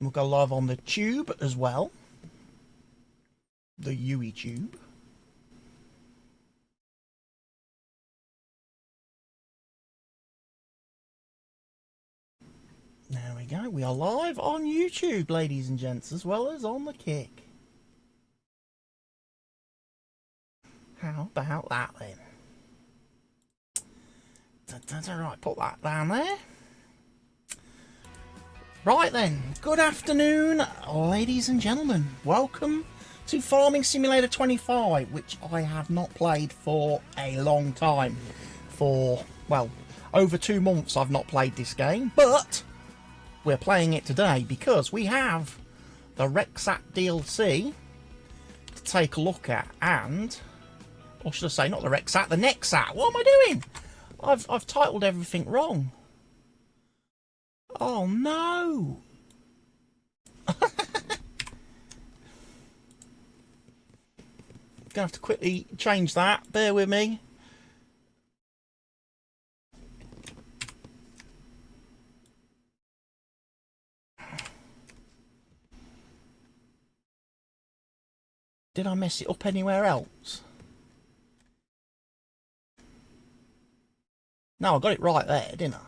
We'll go live on the tube as well. The UE tube. There we go. We are live on YouTube, ladies and gents, as well as on the Kick. How about that then? Right, put that down there. Right then, good afternoon, ladies and gentlemen. Welcome to Farming Simulator 25, which I have not played for a long time. For, well, over 2 months I've not played this game, but we're playing it today because we have the NEXAT DLC to take a look at, and, or should I say, not the NEXAT, the NEXAT. What am I doing? I've titled everything wrong. Oh no! Gonna have to quickly change that. Bear with me. Did I mess it up anywhere else? No, I got it right there, didn't I?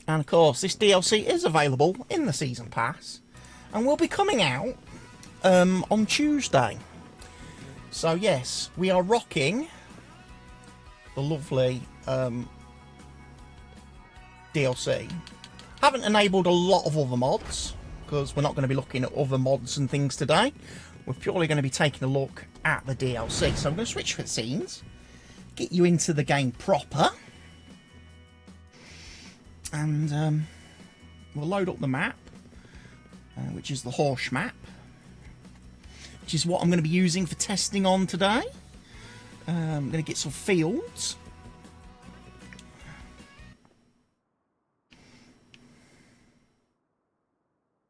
And of course, this DLC is available in the Season Pass and will be coming out on Tuesday. So yes, we are rocking the lovely DLC. Haven't enabled a lot of other mods because we're not going to be looking at other mods and things today. We're purely going to be taking a look at the DLC. So I'm going to switch for scenes, get you into the game proper. And we'll load up the map, which is the horse map, which is what I'm going to be using for testing on today. I'm going to get some fields.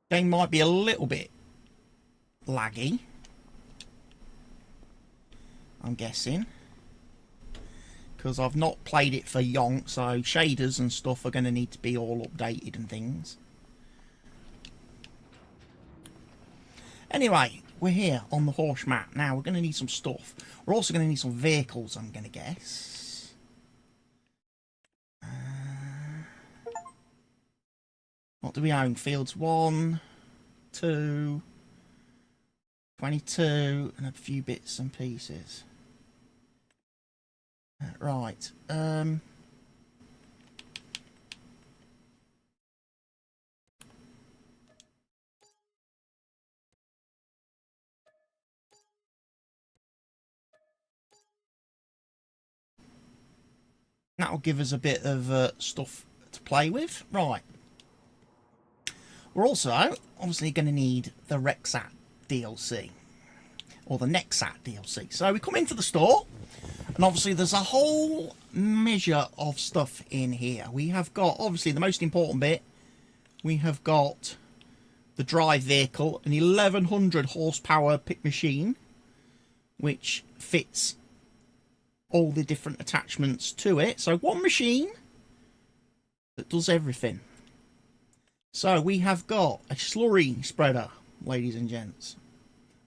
Game might be a little bit laggy, I'm guessing, because I've not played it for yonk, so shaders and stuff are going to need to be all updated and things. Anyway, we're here on the horse map. Now, we're going to need some stuff. We're also going to need some vehicles, I'm going to guess. What do we own? Fields 1, 2, 22, and a few bits and pieces. Right, that'll give us a bit of stuff to play with. Right, we're also obviously going to need the NEXAT DLC, or the NEXAT DLC. So we come into the store, and obviously there's a whole measure of stuff in here. We have got, obviously, the most important bit. We have got the drive vehicle, an 1100 horsepower pick machine, which fits all the different attachments to it. So one machine that does everything. So we have got a slurry spreader, ladies and gents,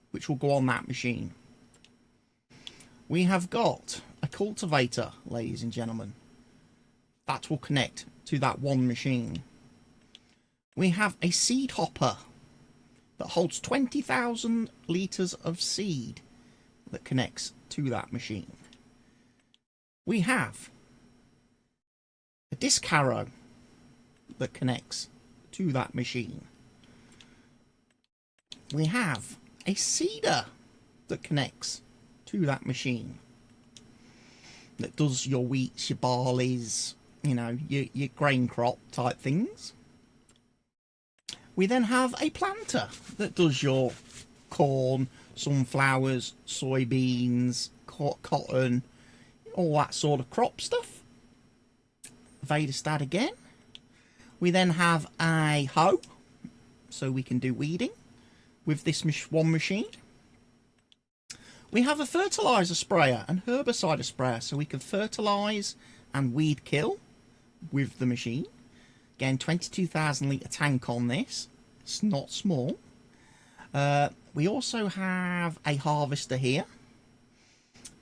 which will go on that machine. We have got a cultivator, ladies and gentlemen, that will connect to that one machine. We have a seed hopper that holds 20,000 litres of seed that connects to that machine. We have a disc harrow that connects to that machine. We have a seeder that connects to that machine, that does your wheats, your barleys, you know, your grain crop type things. We then have a planter that does your corn, sunflowers, soybeans, cotton, all that sort of crop stuff. Väderstad again. We then have a hoe, so we can do weeding with this one machine. We have a fertiliser sprayer and herbicide sprayer, so we can fertilise and weed kill with the machine. Again, 22,000 litre tank on this. It's not small. We also have a harvester here,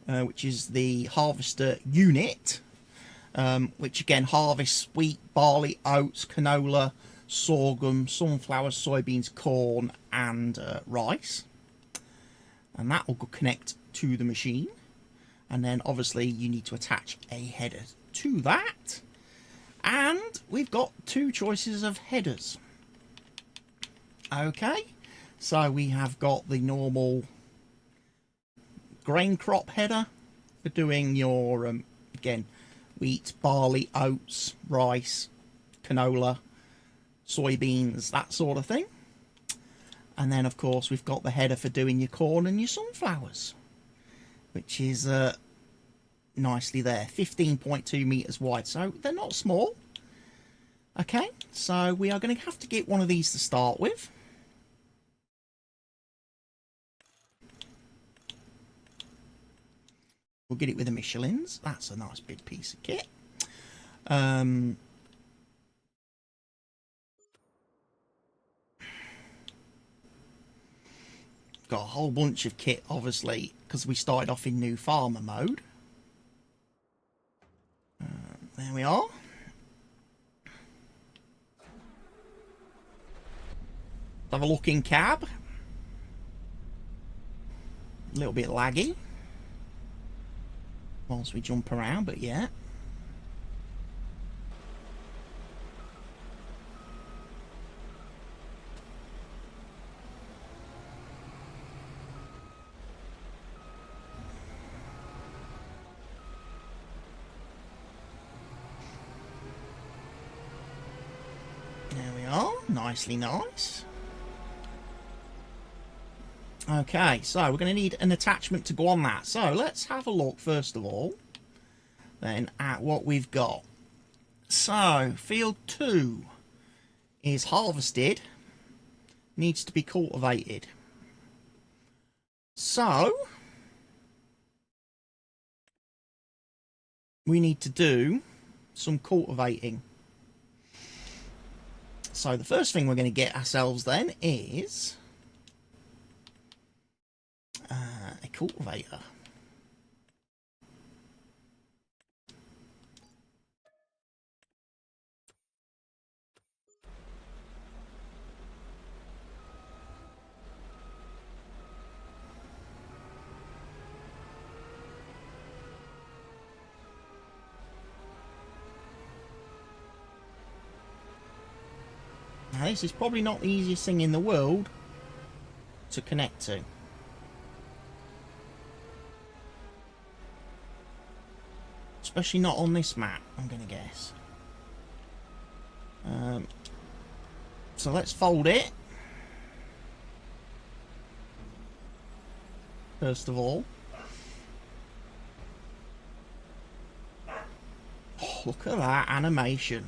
which is the harvester unit, which again harvests wheat, barley, oats, canola, sorghum, sunflower, soybeans, corn and rice. And that will connect to the machine. And then obviously you need to attach a header to that. And we've got two choices of headers. Okay, so we have got the normal grain crop header for doing your, again, wheat, barley, oats, rice, canola, soybeans, that sort of thing. And then, of course, we've got the header for doing your corn and your sunflowers, which is nicely there. 15.2 metres wide, so they're not small. Okay, so we are going to have to get one of these to start with. We'll get it with the Michelin's. That's a nice big piece of kit. Got a whole bunch of kit, obviously, because we started off in new farmer mode. There we are. Have a look in cab. A little bit laggy whilst we jump around, but yeah. There we are, nicely nice. Okay, so we're going to need an attachment to go on that. So let's have a look, first of all, then at what we've got. So, field 2 is harvested, needs to be cultivated. So, we need to do some cultivating. So the first thing we're going to get ourselves then is a cultivator. Now this is probably not the easiest thing in the world to connect to. Especially not on this map, I'm going to guess. So let's fold it. First of all. Oh, look at that animation.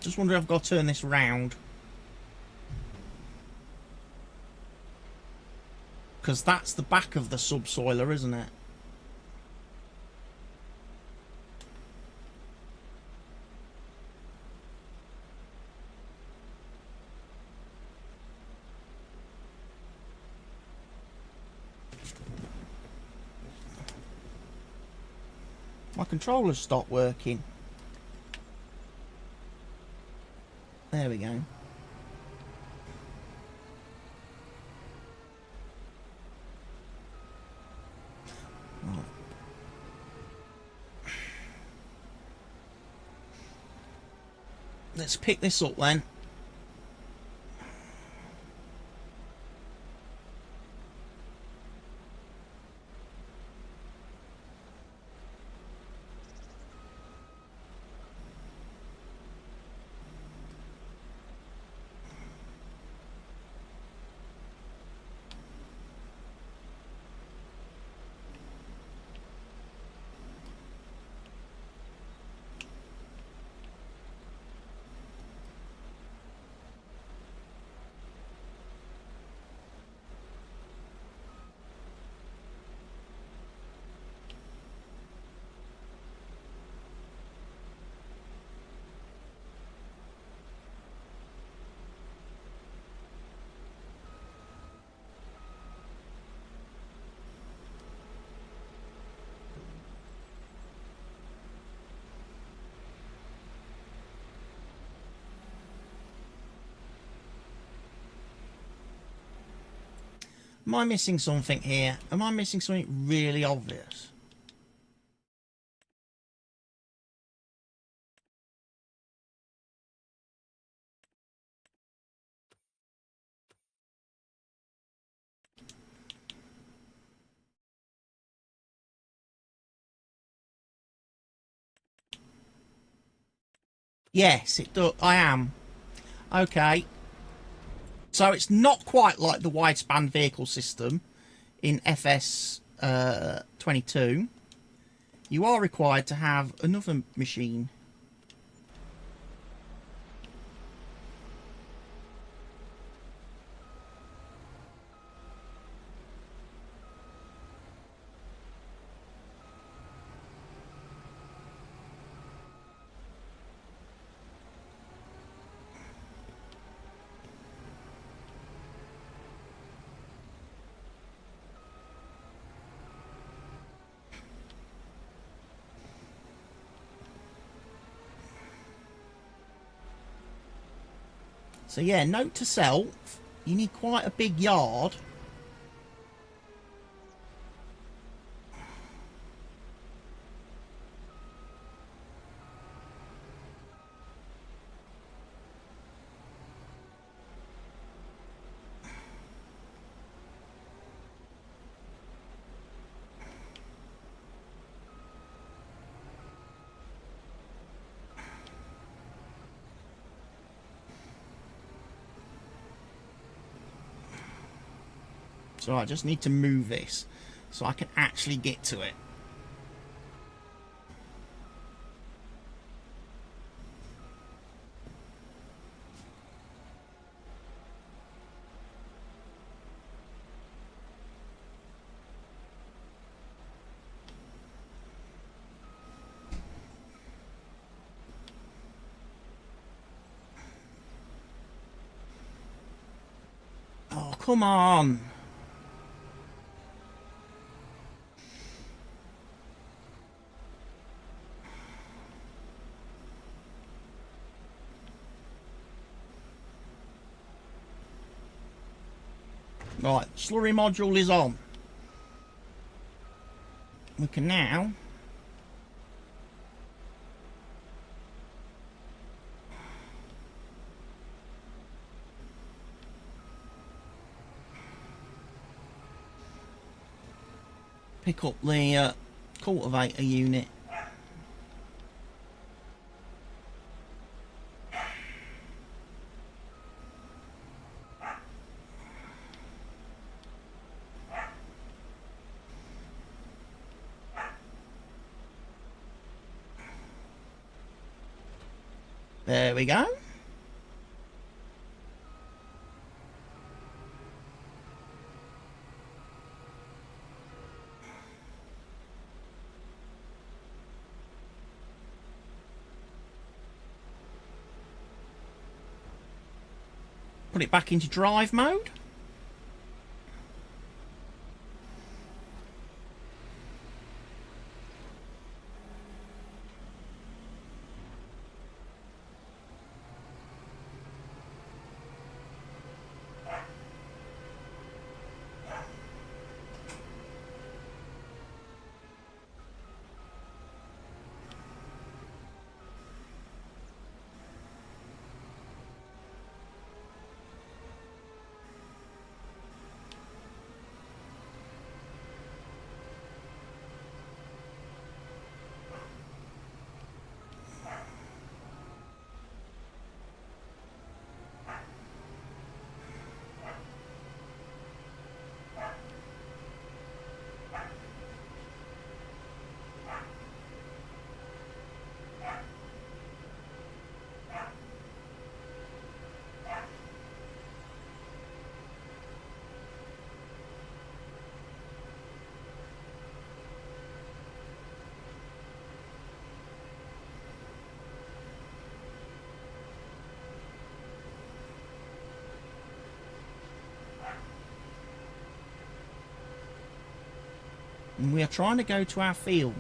Just wondering if I've got to turn this round. Because that's the back of the subsoiler, isn't it? My controller's stopped working. There we go. Right. Let's pick this up then. Am I missing something here? Am I missing something really obvious? Yes, it does. I am. Okay. So it's not quite like the wide-span vehicle system in FS 22. You are required to have another machine. So yeah, note to self, you need quite a big yard. So I just need to move this so I can actually get to it. Oh, come on. Right, slurry module is on. We can now pick up the cultivator unit. There we go. Put it back into drive mode. And we are trying to go to our field.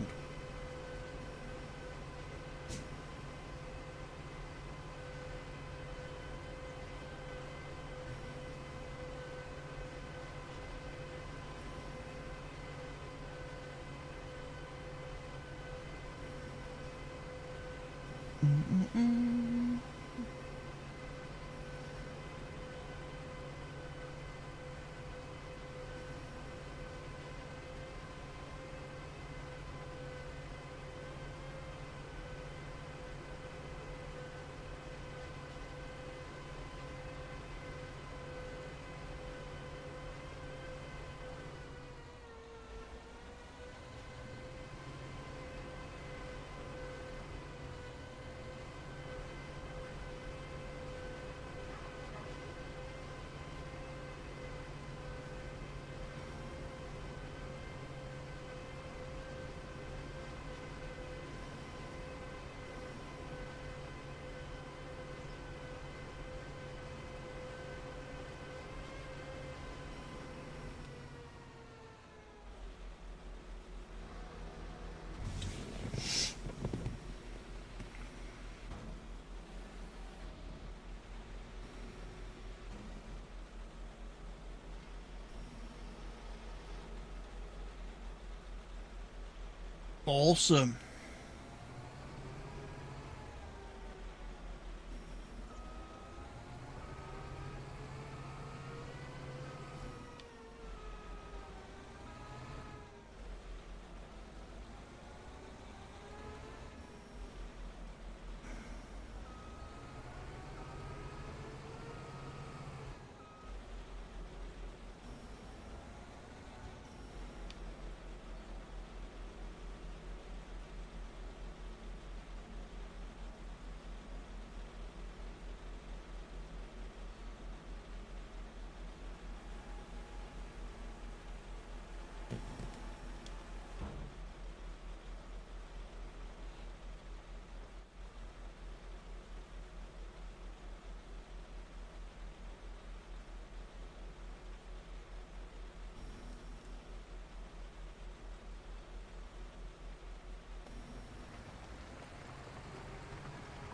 Awesome.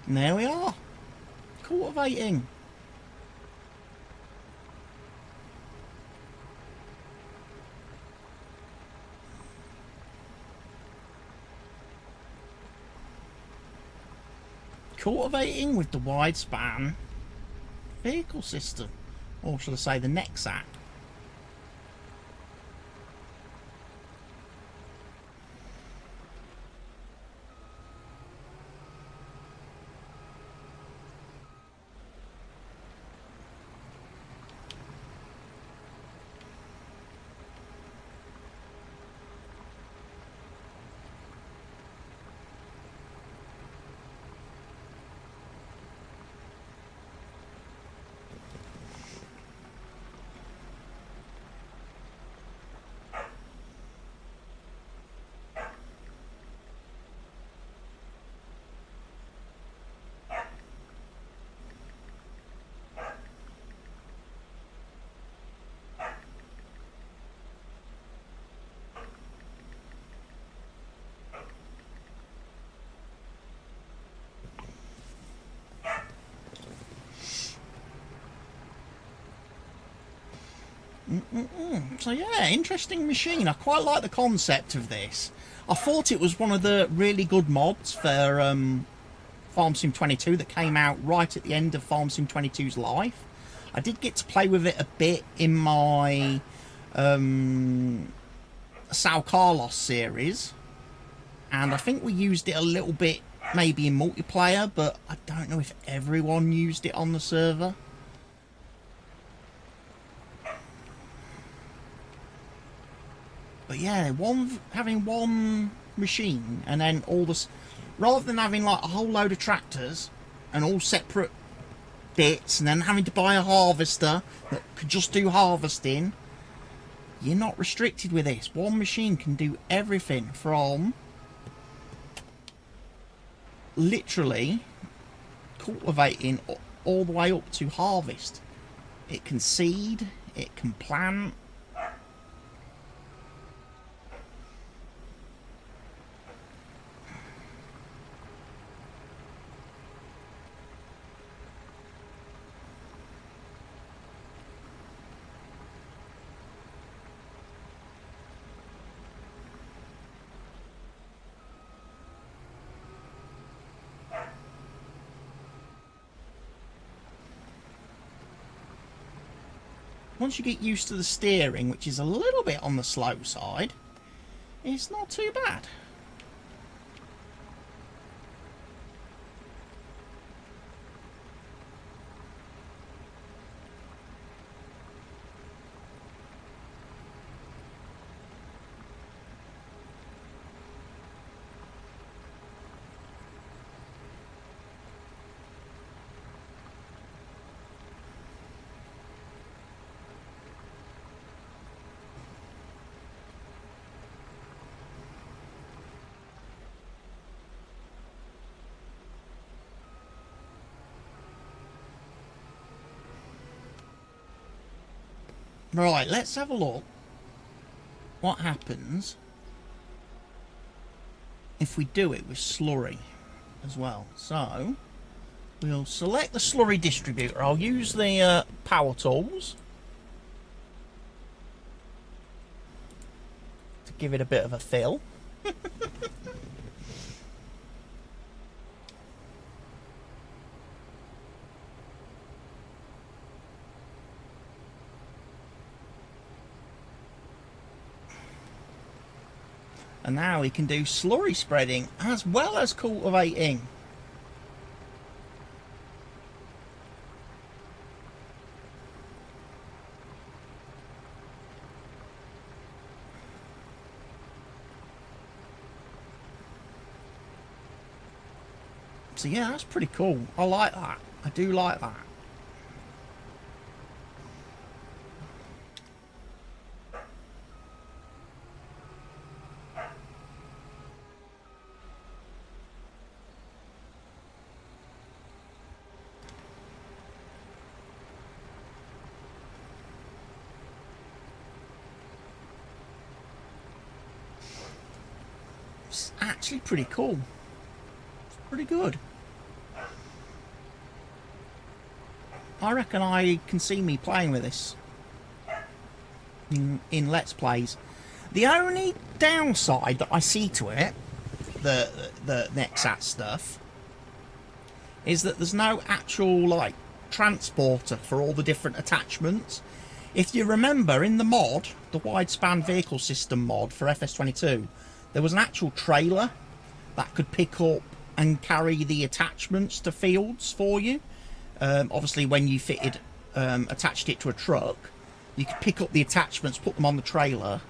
And there we are, cultivating. Cultivating with the wide span vehicle system, or should I say the NEXAT. So yeah, interesting machine. I quite like the concept of this. I thought it was one of the really good mods for Farm Sim 22 that came out right at the end of Farm Sim 22's life. I did get to play with it a bit in my Sao Carlos series, and I think we used it a little bit maybe in multiplayer, but I don't know if everyone used it on the server. But yeah, having one machine and then all this, rather than having like a whole load of tractors and all separate bits and then having to buy a harvester that could just do harvesting, you're not restricted with this. One machine can do everything from literally cultivating all the way up to harvest. It can seed, it can plant. Once you get used to the steering, which is a little bit on the slow side, it's not too bad. Right, let's have a look what happens if we do it with slurry as well. So we'll select the slurry distributor. I'll use the power tools to give it a bit of a fill. And now we can do slurry spreading as well as cultivating. So yeah, that's pretty cool. I like that. I do like that. It's actually pretty cool. It's pretty good. I reckon I can see me playing with this in Let's Plays. The only downside that I see to it, the NEXAT stuff, is that there's no actual like transporter for all the different attachments. If you remember in the mod, the wide span vehicle system mod for FS22, there was an actual trailer that could pick up and carry the attachments to fields for you. Obviously when you attached it to a truck, you could pick up the attachments, put them on the trailer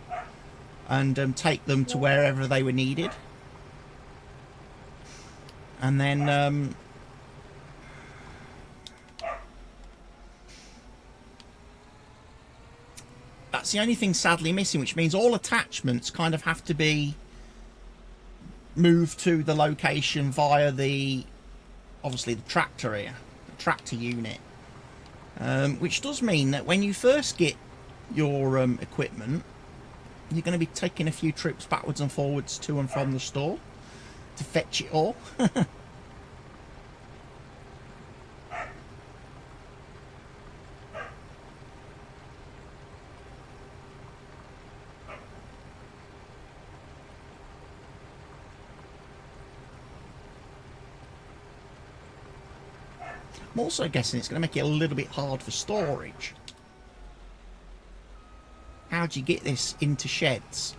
and take them to wherever they were needed. And then that's the only thing sadly missing, which means all attachments kind of have to be moved to the location via obviously the tractor here, the tractor unit, which does mean that when you first get your equipment, you're going to be taking a few trips backwards and forwards to and from the store to fetch it all. I'm also guessing it's going to make it a little bit hard for storage. How do you get this into sheds?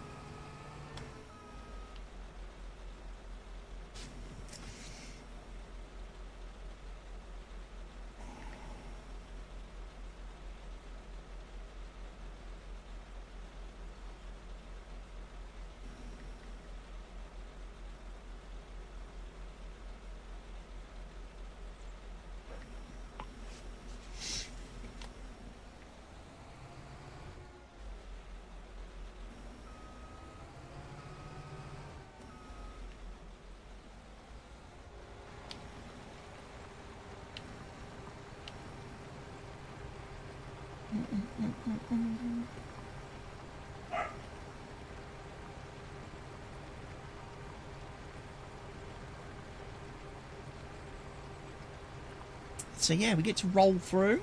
So yeah, we get to roll through.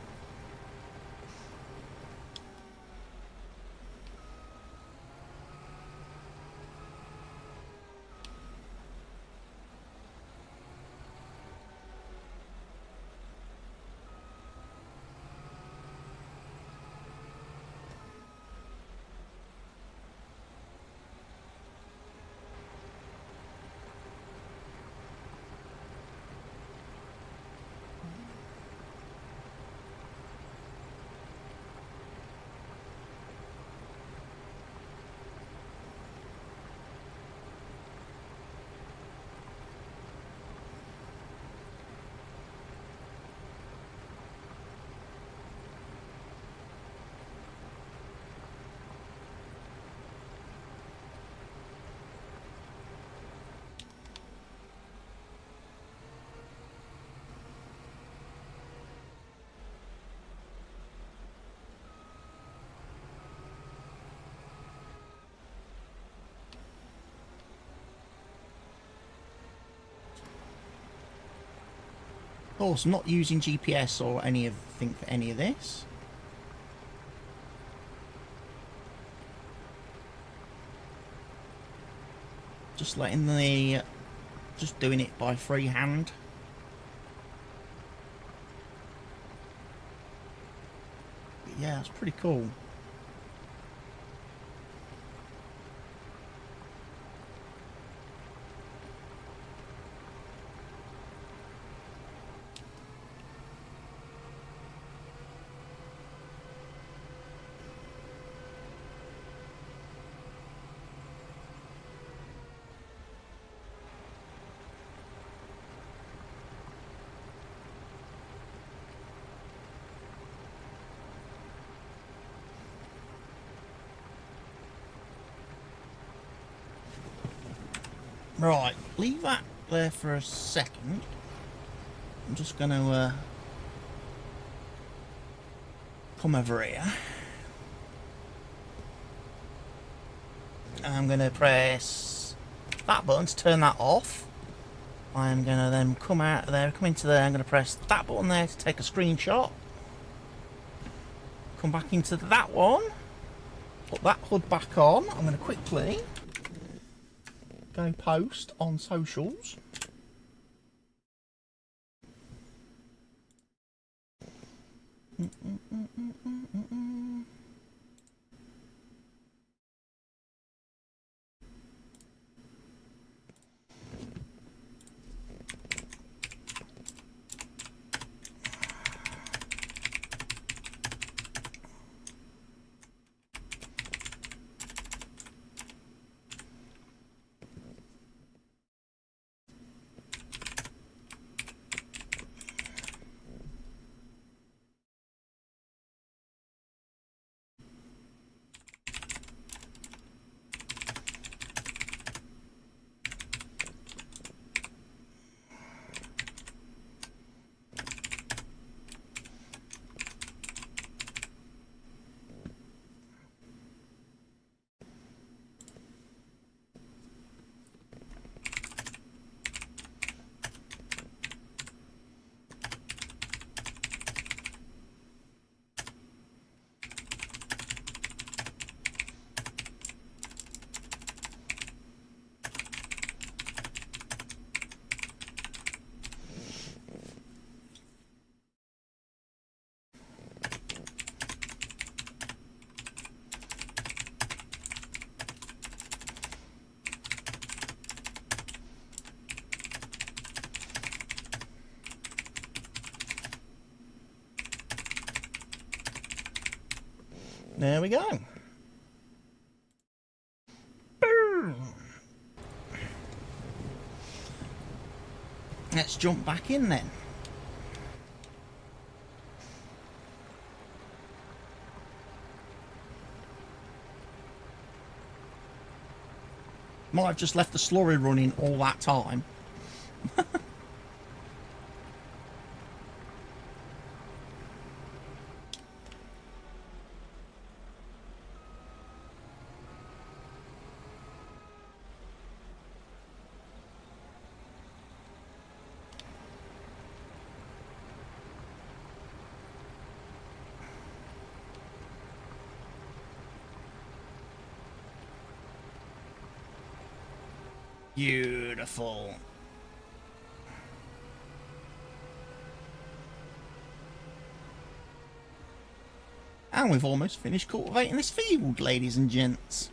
Of course, I'm not using GPS or anything for any of this. Just doing it by freehand. But yeah, it's pretty cool. Right, leave that there for a second. I'm just going to come over here. I'm going to press that button to turn that off. I'm going to then come out of there, come into there. I'm going to press that button there to take a screenshot. Come back into that one. Put that hood back on. I'm going to quickly go post on socials. There we go. Boom. Let's jump back in then. Might have just left the slurry running all that time. Beautiful. And we've almost finished cultivating this field, ladies and gents.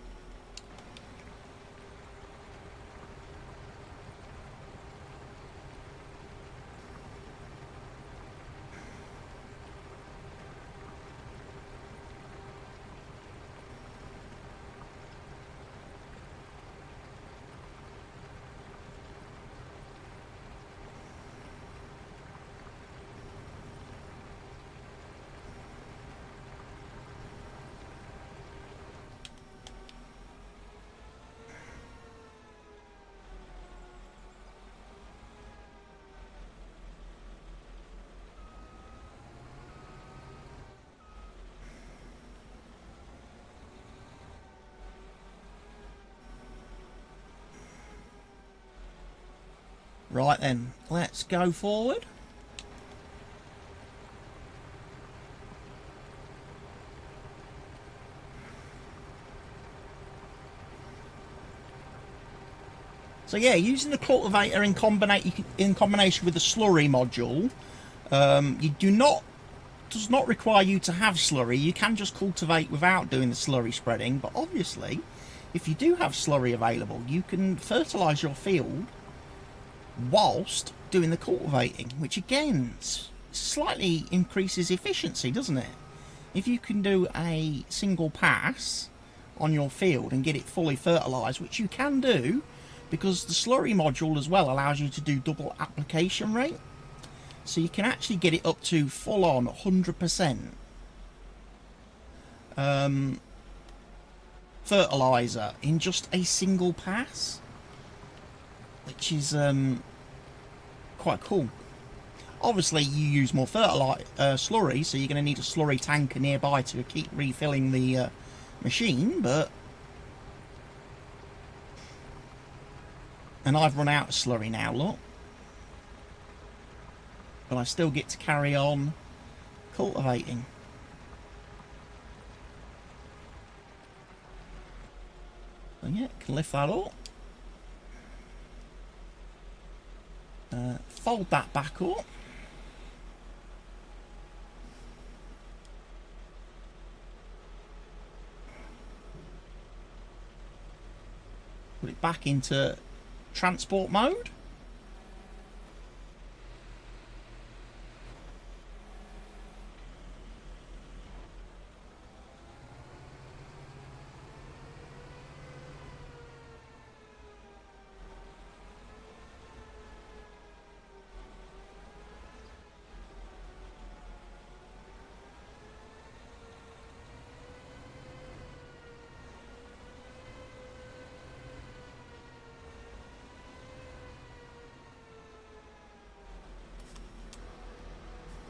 Right then, let's go forward. So yeah, using the cultivator in combination with the slurry module, does not require you to have slurry. You can just cultivate without doing the slurry spreading, but obviously, if you do have slurry available, you can fertilise your field whilst doing the cultivating, which again slightly increases efficiency, doesn't it? If you can do a single pass on your field and get it fully fertilised, which you can do because the slurry module as well allows you to do double application rate, so you can actually get it up to full on 100% fertiliser in just a single pass, which is quite cool. Obviously you use more slurry, so you're going to need a slurry tanker nearby to keep refilling the machine, and I've run out of slurry now, look, but I still get to carry on cultivating. So yeah, can lift that up. Fold that back up. Put it back into transport mode.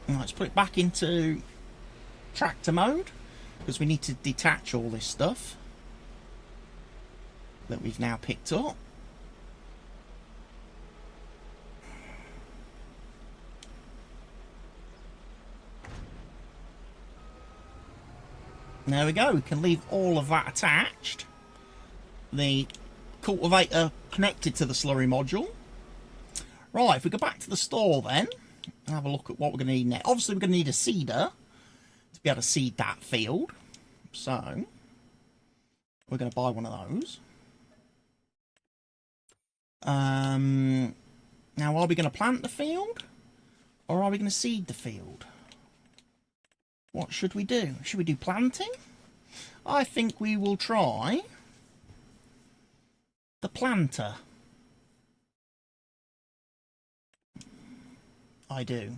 Let's put it back into tractor mode, because we need to detach all this stuff that we've now picked up. There we go, we can leave all of that attached. The cultivator connected to the slurry module. Right, if we go back to the store then, and have a look at what we're going to need next. Obviously we're going to need a seeder to be able to seed that field, so we're going to buy one of those. Now, are we going to plant the field, or are we going to seed the field? What should we do? Should we do planting? I think we will try the planter. I do.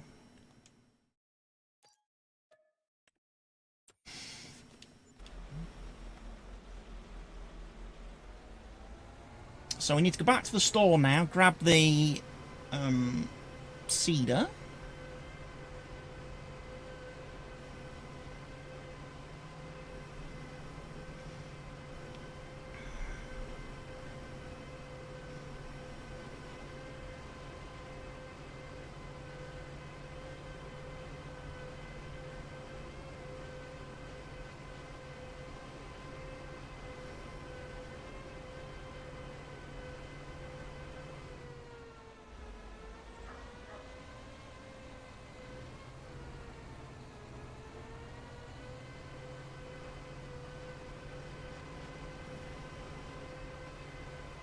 So we need to go back to the store now, grab the seeder.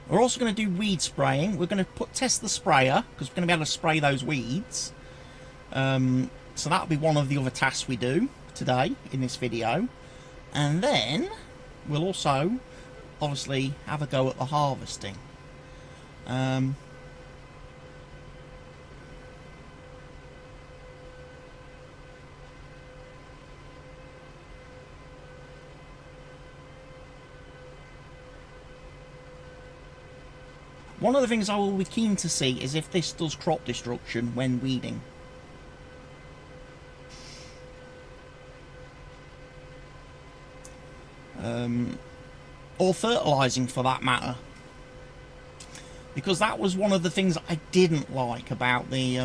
We're also going to do weed spraying. We're going to test the sprayer, because we're going to be able to spray those weeds. So that'll be one of the other tasks we do today in this video. And then we'll also, obviously, have a go at the harvesting. One of the things I will be keen to see is if this does crop destruction when weeding. Or fertilising for that matter. Because that was one of the things I didn't like about the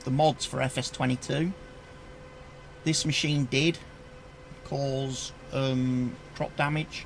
mods for FS22. This machine did cause crop damage.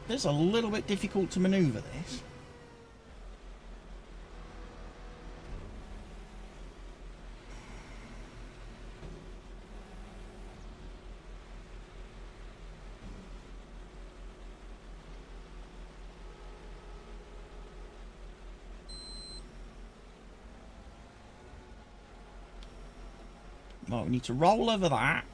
It's a little bit difficult to manoeuvre this. Right, we need to roll over that.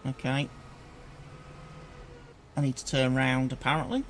Okay. I need to turn round, apparently.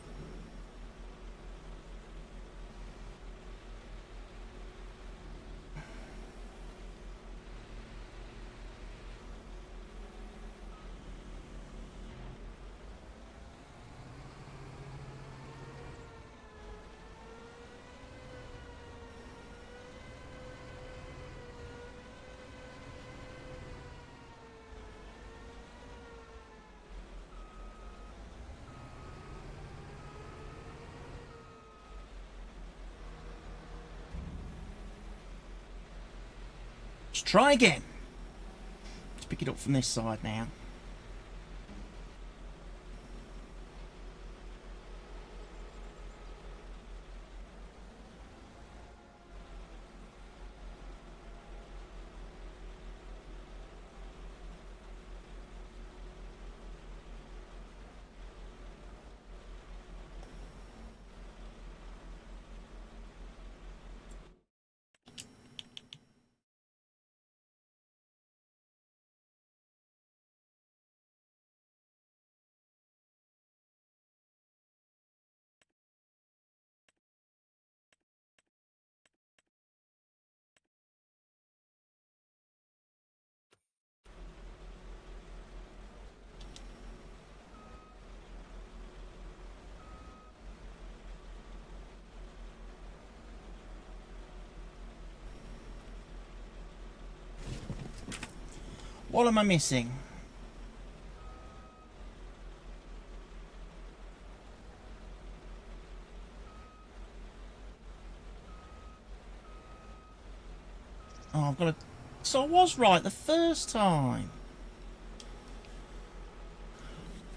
Let's try again. Let's pick it up from this side now. What am I missing? Oh, I've got to... So I was right the first time.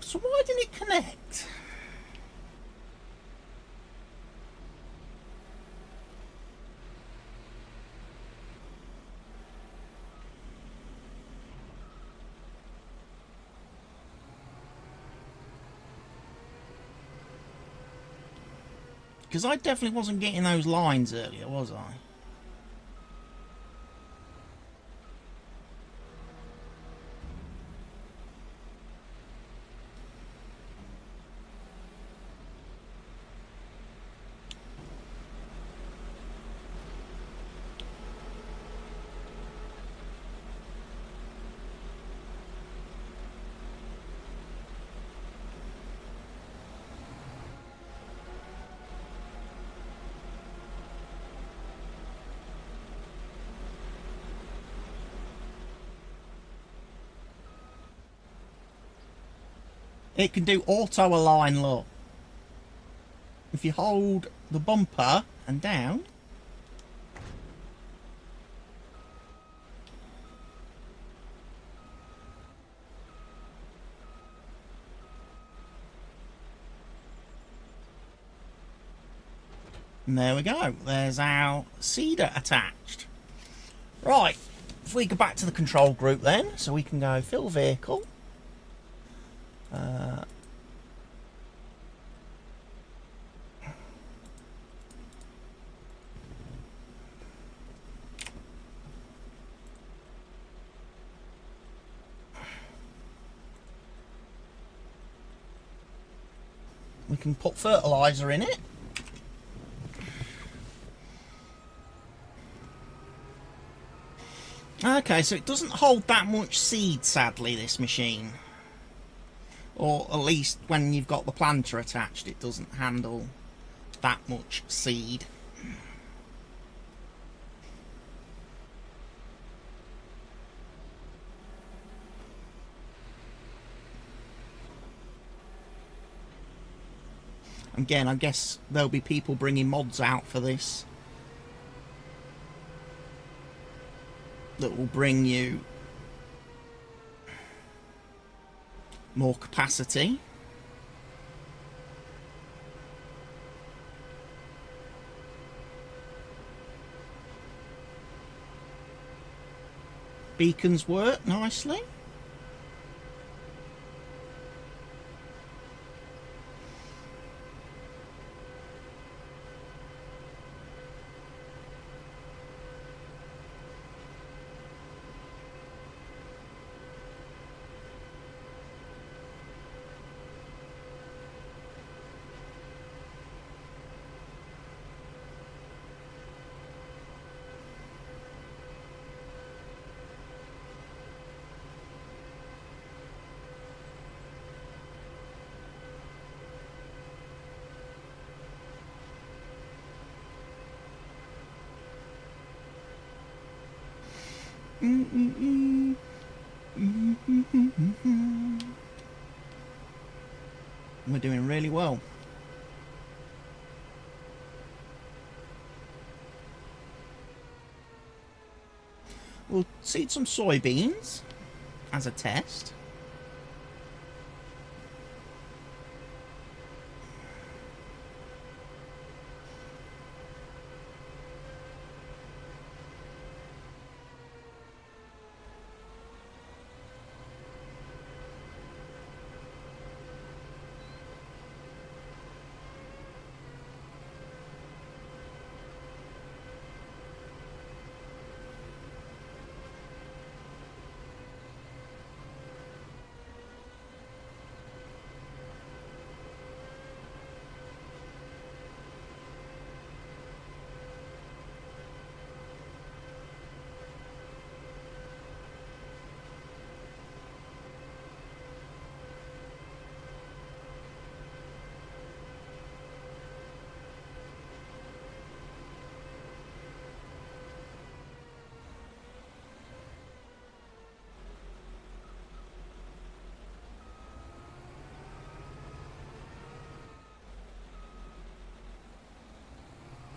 So why didn't it connect? Because I definitely wasn't getting those lines earlier, was I? It can do auto align, look. If you hold the bumper and down, and there we go. There's our seeder attached. Right, if we go back to the control group then, so we can go fill vehicle. We can put fertiliser in it. Okay, so it doesn't hold that much seed, sadly, this machine. Or at least when you've got the planter attached, it doesn't handle that much seed. Again, I guess there'll be people bringing mods out for this that will bring you more capacity. Beacons work nicely. We're doing really well. We'll seed some soybeans as a test.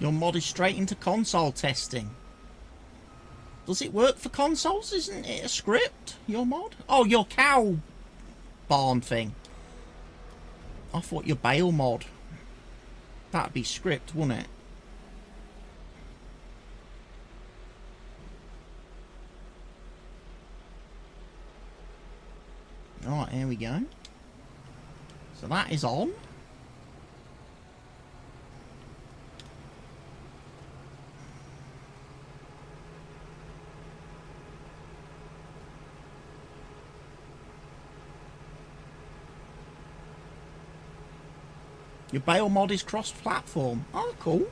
Your mod is straight into console testing. Does it work for consoles? Isn't it a script, your mod? Oh, your cow barn thing. I thought your bale mod. That'd be script, wouldn't it? Alright, here we go. So that is on. Your bale mod is cross-platform. Oh, cool.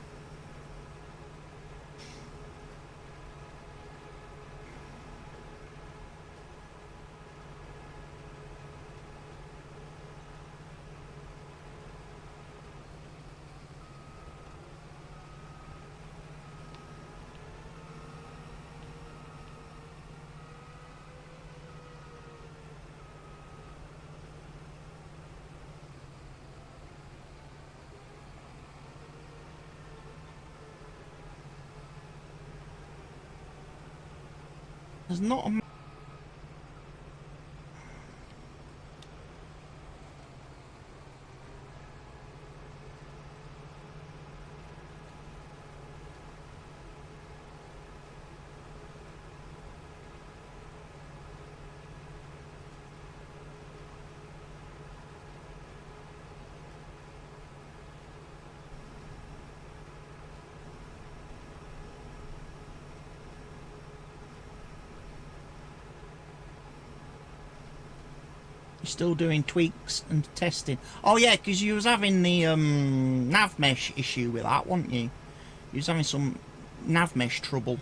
There's not a... Still doing tweaks and testing. Oh yeah, because you was having the nav mesh issue with that, weren't you? You was having some nav mesh trouble.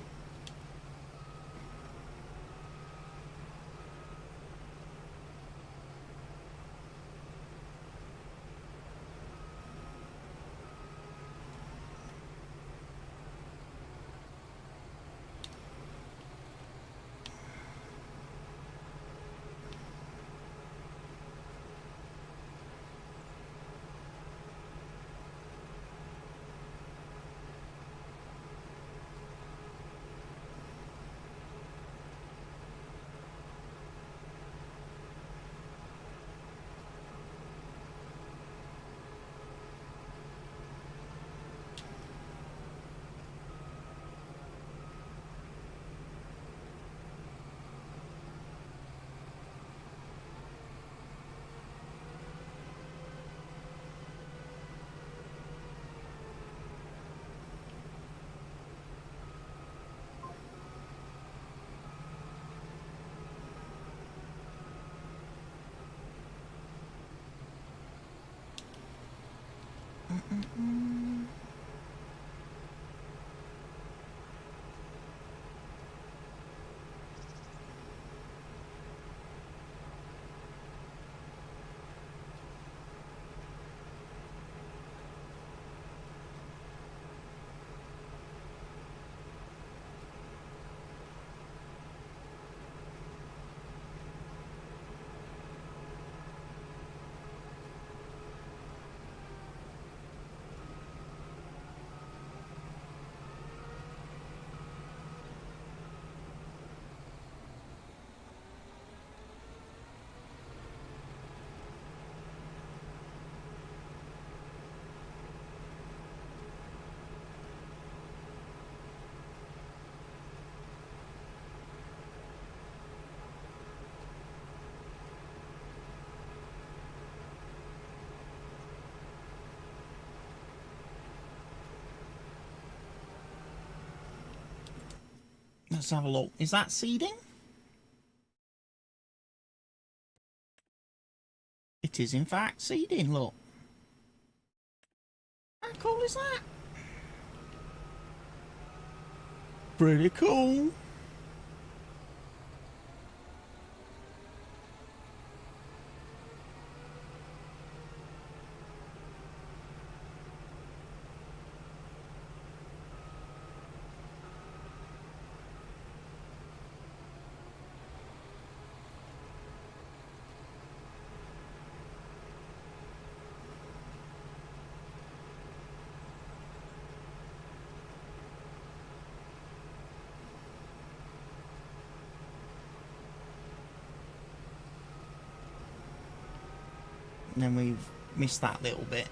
Let's have a look. Is that seeding? It is in fact seeding, look. How cool is that? Pretty cool. And then we've missed that little bit.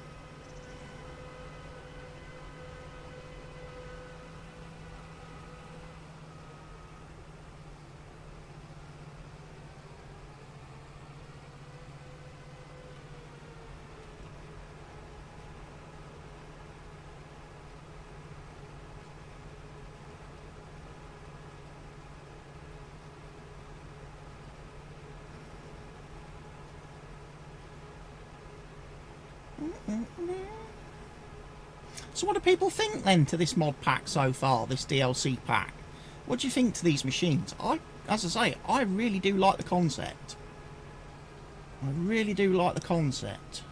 So what do people think then to this mod pack so far, this DLC pack? What do you think to these machines? As I say, I really do like the concept. I really do like the concept.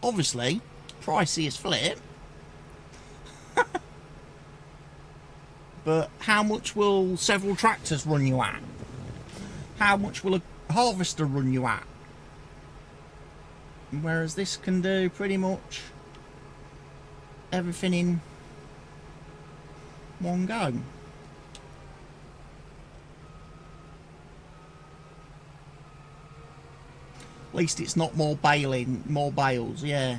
Obviously, pricey as flip. But how much will several tractors run you at? How much will a harvester run you at? Whereas this can do pretty much everything in one go. At least it's not more baling, more bales, yeah.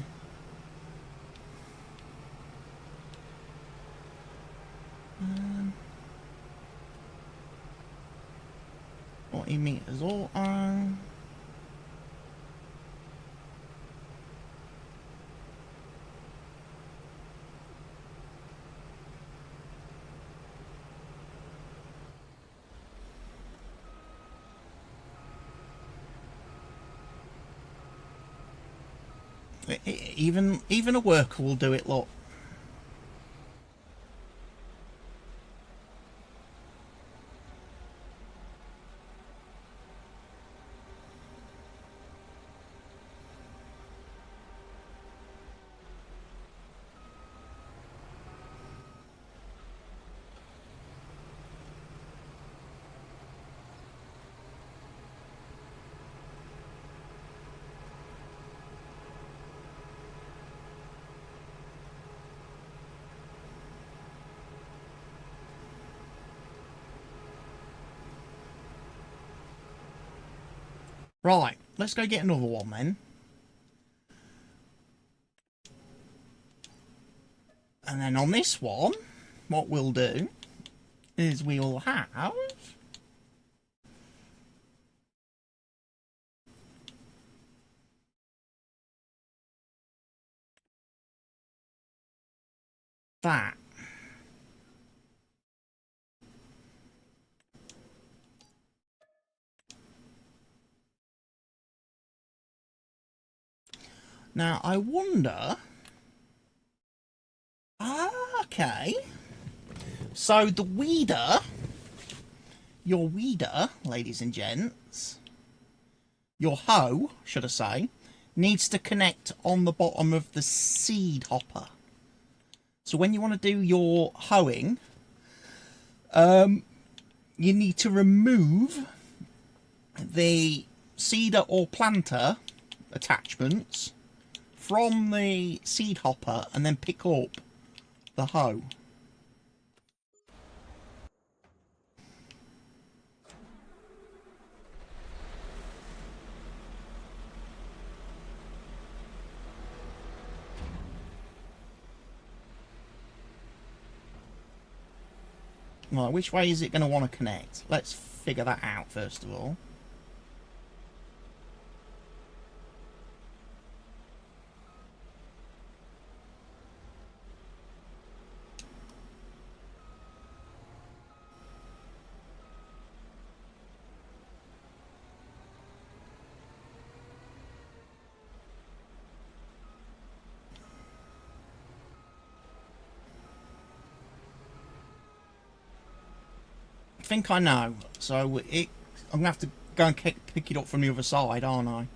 Watty meters auto. Even a worker will do it, look. Right, let's go get another one then. And then on this one, what we'll do is we'll have that. Now, I wonder... Okay. So, the weeder... Your weeder, ladies and gents... Your hoe, should I say... needs to connect on the bottom of the seed hopper. So, when you want to do your hoeing... you need to remove... the seeder or planter attachments... from the seed hopper and then pick up the hoe. Right, which way is it going to want to connect? Let's figure that out first of all. think I know. So I'm going to have to go and pick it up from the other side, aren't I?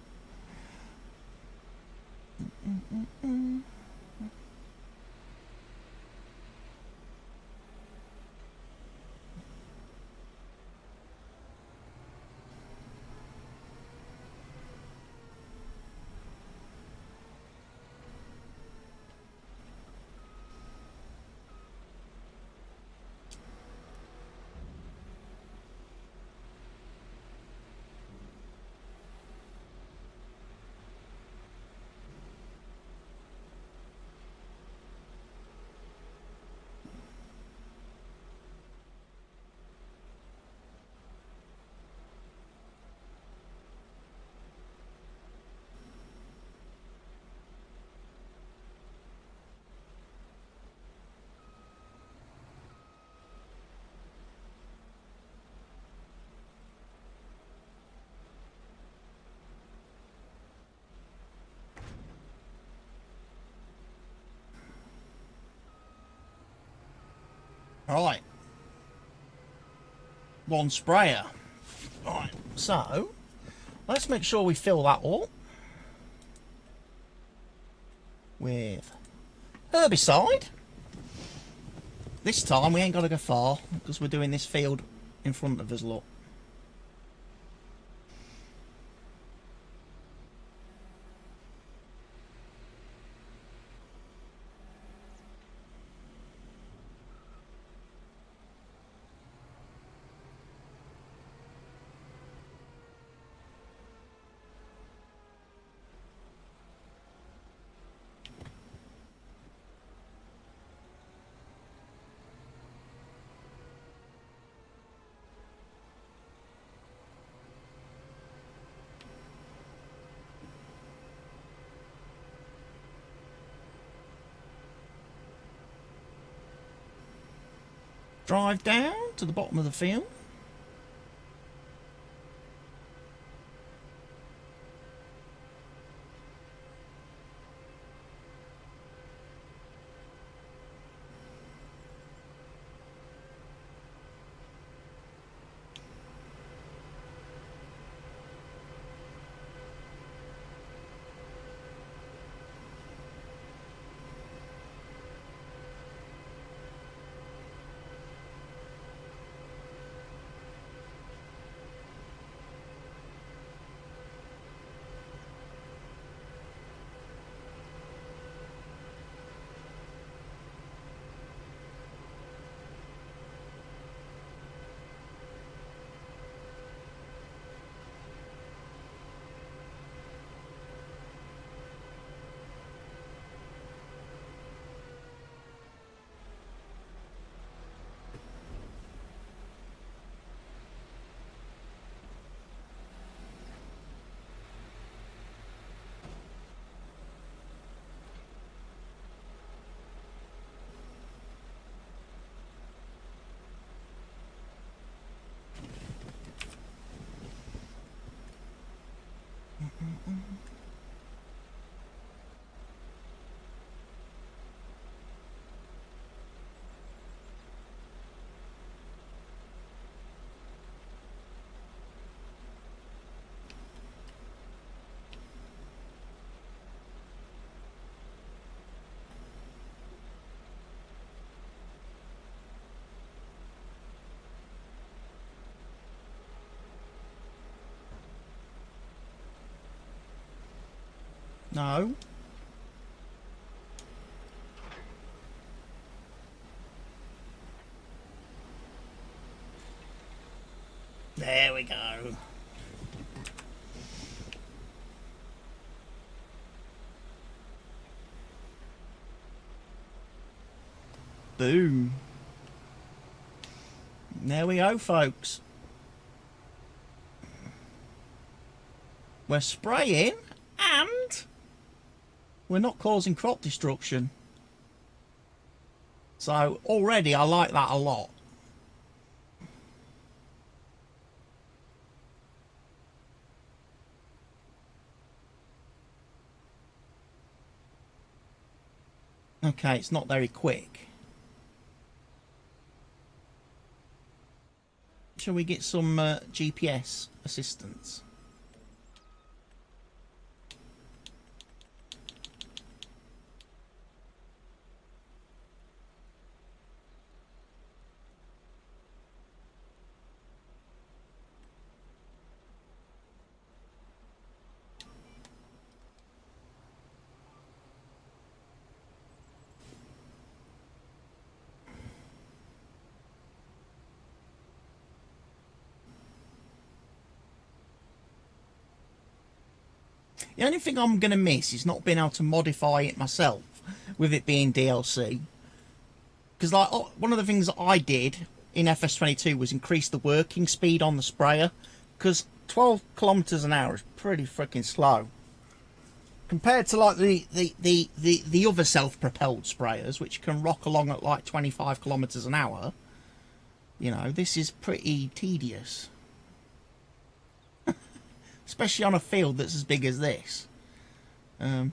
Right. One sprayer. Right, so let's make sure we fill that up with herbicide. This time we ain't got to go far because we're doing this field in front of us, look. Drive down to the bottom of the field. No. There we go. Boom. There we go, folks. We're spraying and we're not causing crop destruction. So already I like that a lot. Okay, it's not very quick. Shall we get some GPS assistance? The only thing I'm going to miss is not being able to modify it myself with it being DLC. Because like one of the things that I did in FS22 was increase the working speed on the sprayer. Because 12 kilometers an hour is pretty freaking slow. Compared to like the other self-propelled sprayers, which can rock along at like 25 kilometers an hour. You know, this is pretty tedious. Especially on a field that's as big as this. It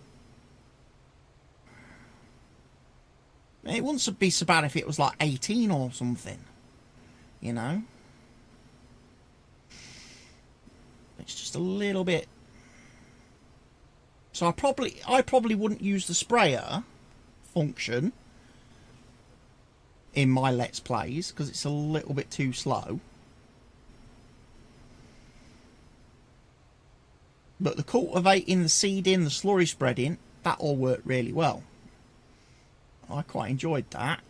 wouldn't be so bad if it was like 18 or something. You know? It's just a little bit... So I probably wouldn't use the sprayer function in my Let's Plays, because it's a little bit too slow. But the cultivating, the seeding, the slurry spreading, that all worked really well. I quite enjoyed that.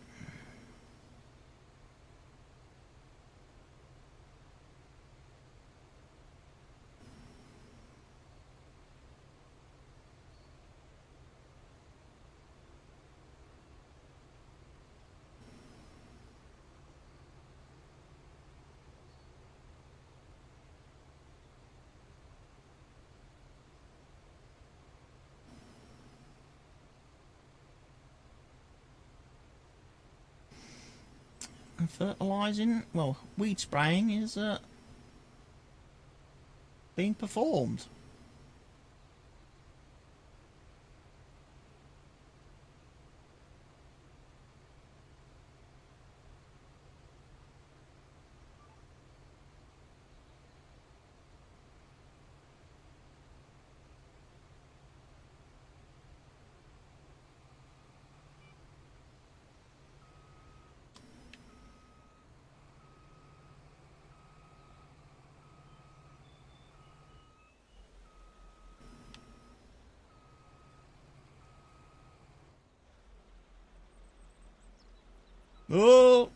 And fertilising, well, weed spraying is being performed. Oh!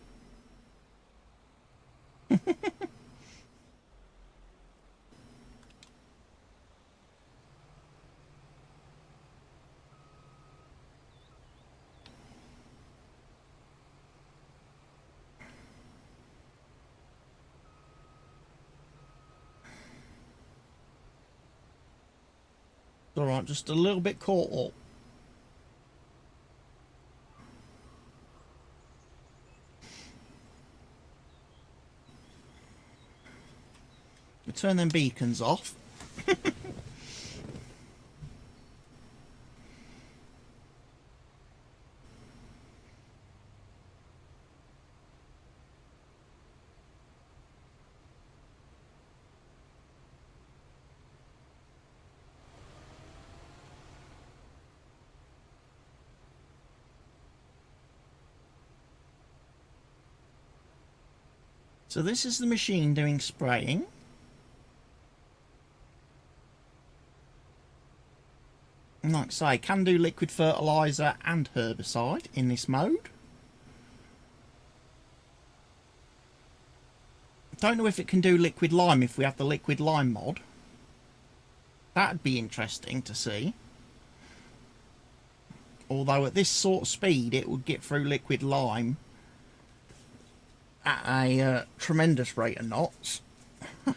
Alright, just a little bit caught up. We turn them beacons off. So this is the machine doing spraying. And like I say, can do liquid fertiliser and herbicide in this mode. Don't know if it can do liquid lime if we have the liquid lime mod. That'd be interesting to see. Although at this sort of speed it would get through liquid lime at a tremendous rate of knots. We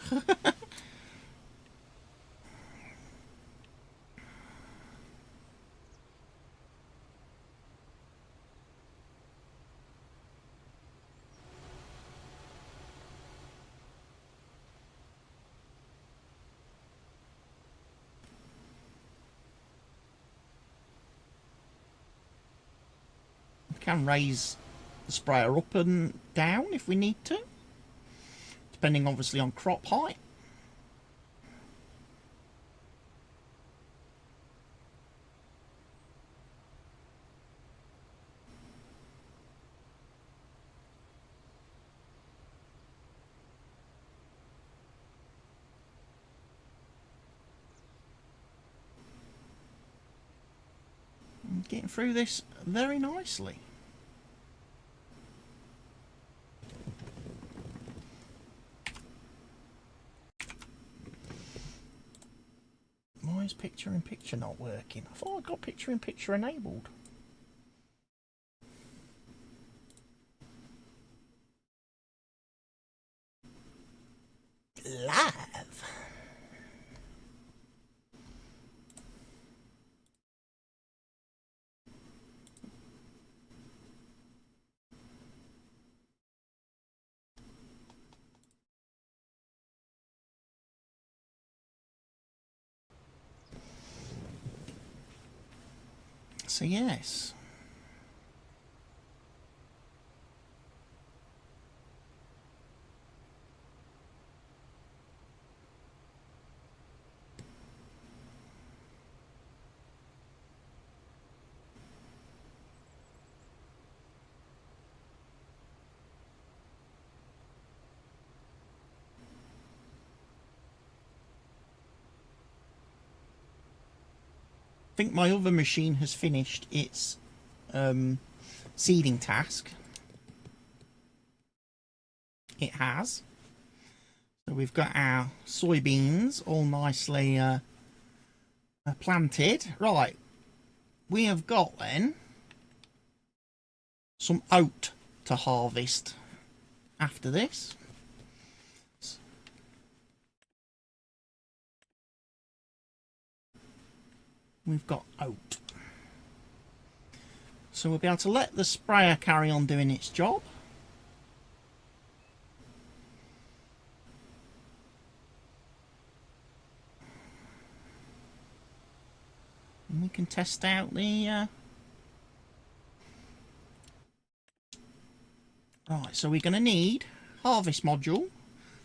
can raise the sprayer up and down if we need to, depending obviously on crop height. And getting through this very nicely. Why is picture-in-picture not working? I thought I'd got picture-in-picture enabled. Live. So yes. I think my other machine has finished its seeding task. It has. So we've got our soybeans all nicely planted. Right, we have got then some oat to harvest after this. We've got oat. So we'll be able to let the sprayer carry on doing its job. And we can test out the... Right, so we're going to need harvest module.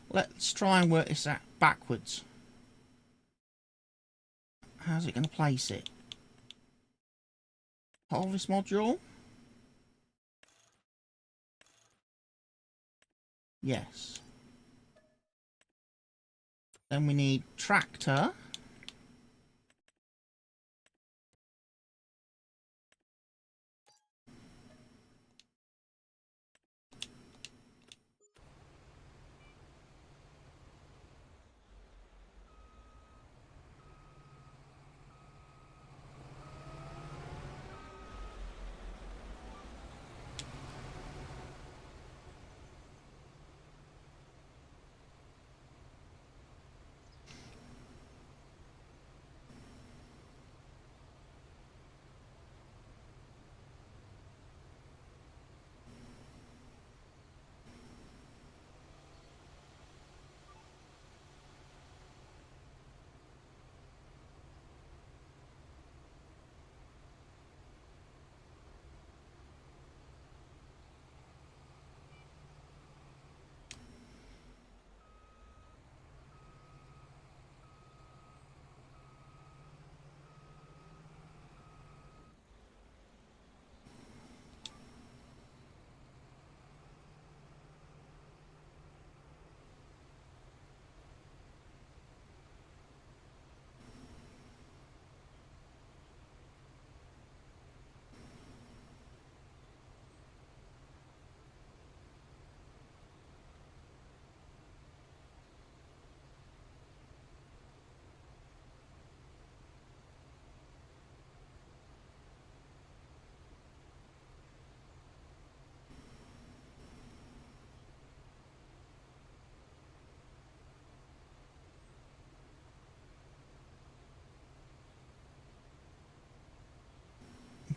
Let's try and work this out backwards. How's it going to place it? Harvest module. Yes. Then we need tractor.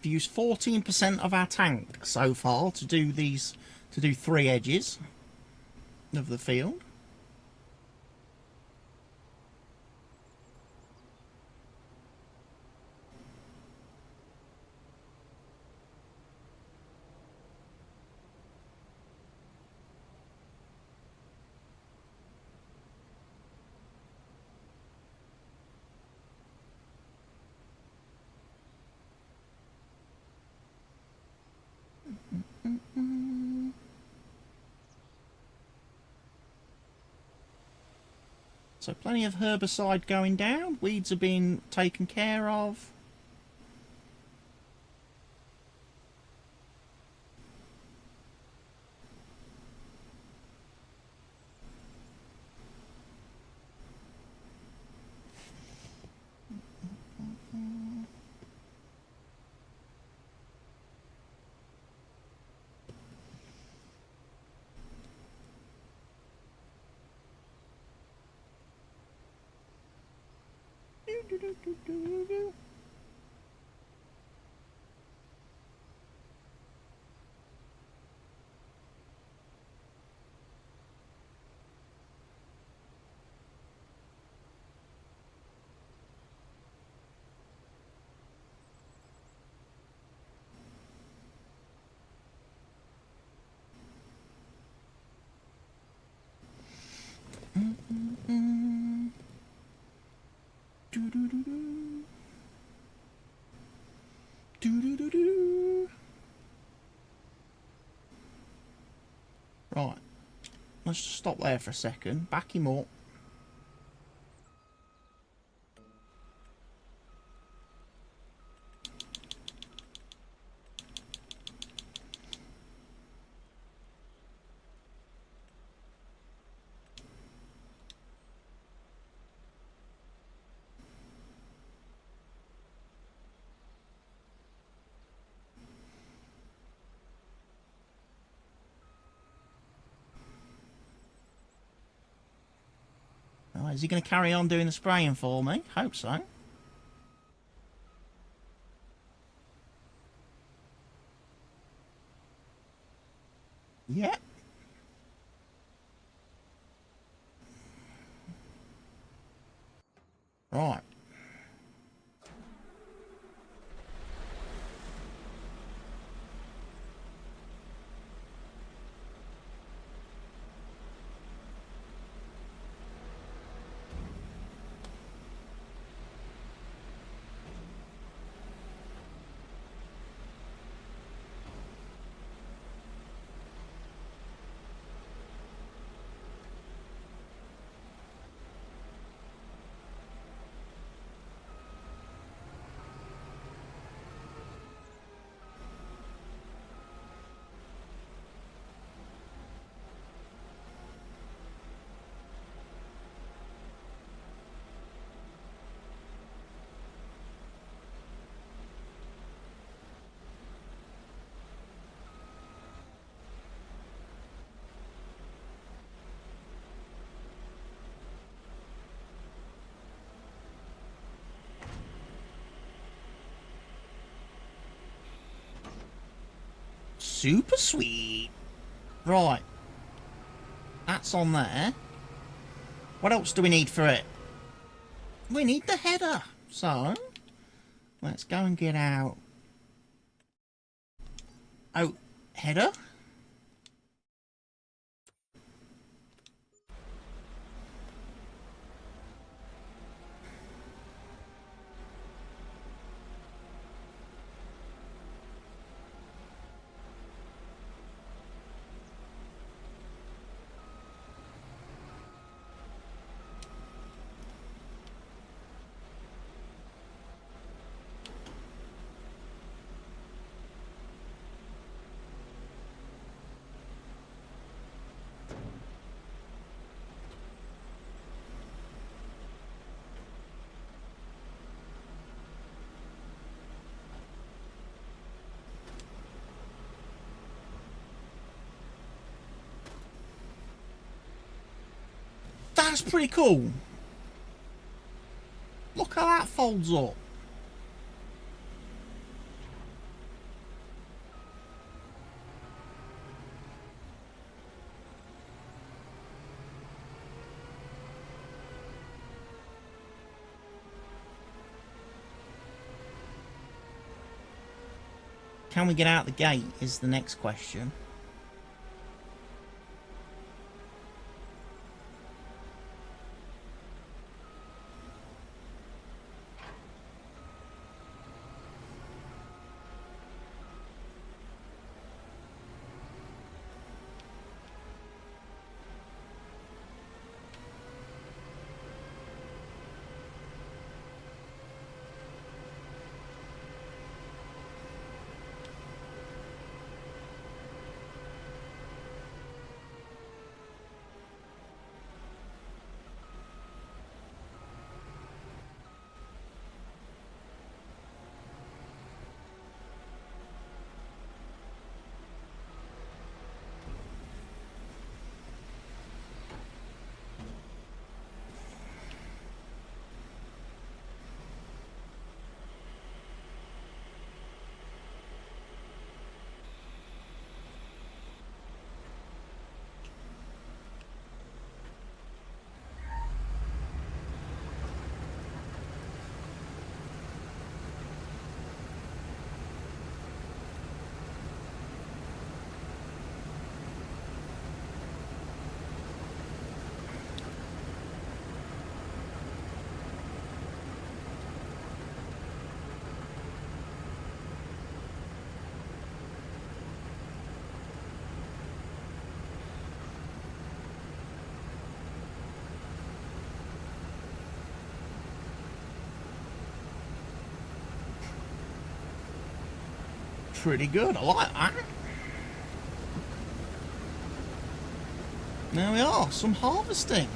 We've used 14% of our tank so far to do these, to do 3 edges of the field. So plenty of herbicide going down. Weeds are being taken care of. Right, let's just stop there for a second. Back him up. Oh, is he going to carry on doing the spraying for me? Hope so. Yep. Right. Super sweet. Right. That's on there. What else do we need for it? We need the header. So, let's go and get out. Oh, header. That's pretty cool. Look how that folds up. Can we get out the gate is the next question. pretty good. I like that. There we are, some harvesting.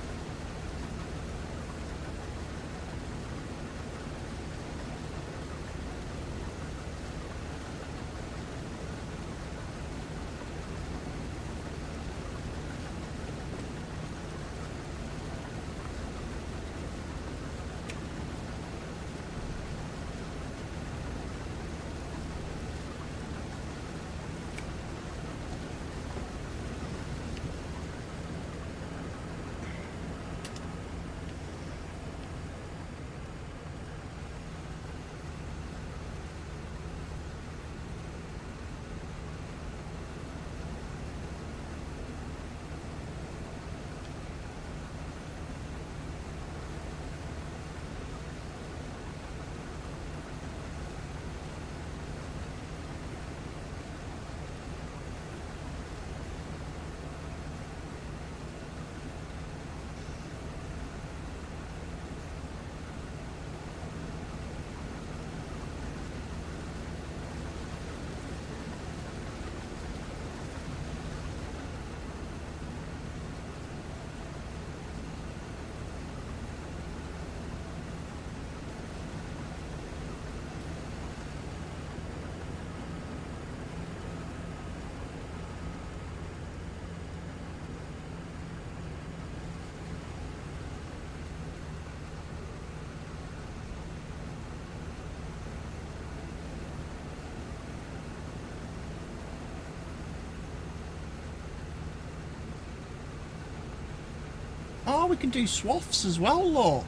Oh, we can do swaths as well, look.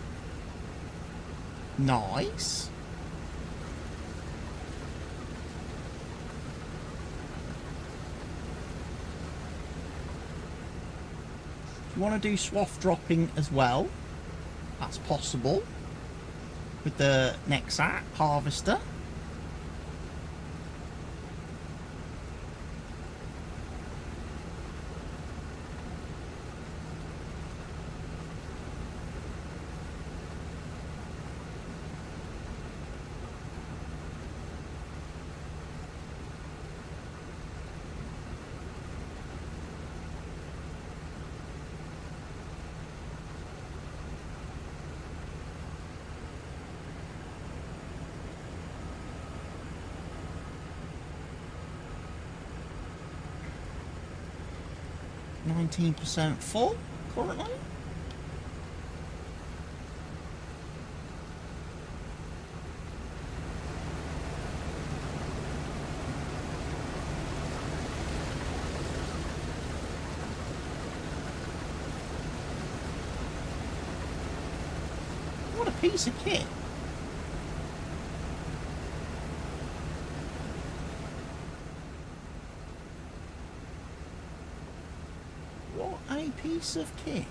Nice. If you want to do swath dropping as well, that's possible with the NEXAT harvester. %, full currently. What a piece of kit. A piece of kit.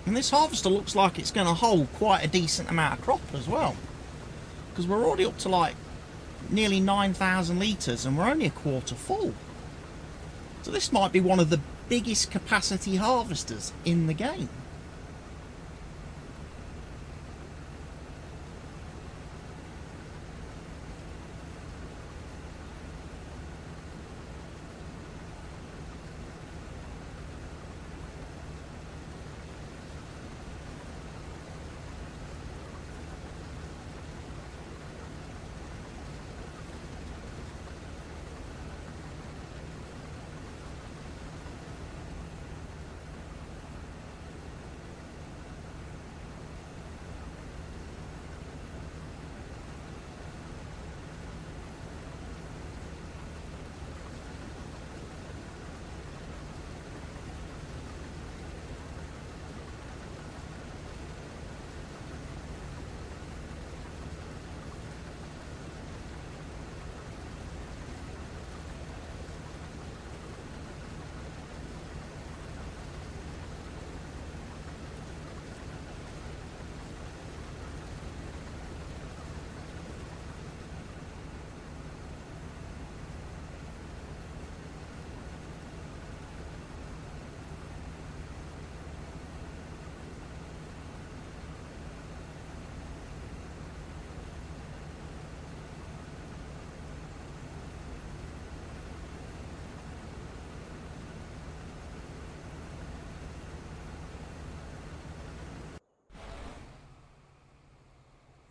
And this harvester looks like it's going to hold quite a decent amount of crop as well, because we're already up to like nearly 9,000 litres and we're only a quarter full. So this might be one of the biggest capacity harvesters in the game.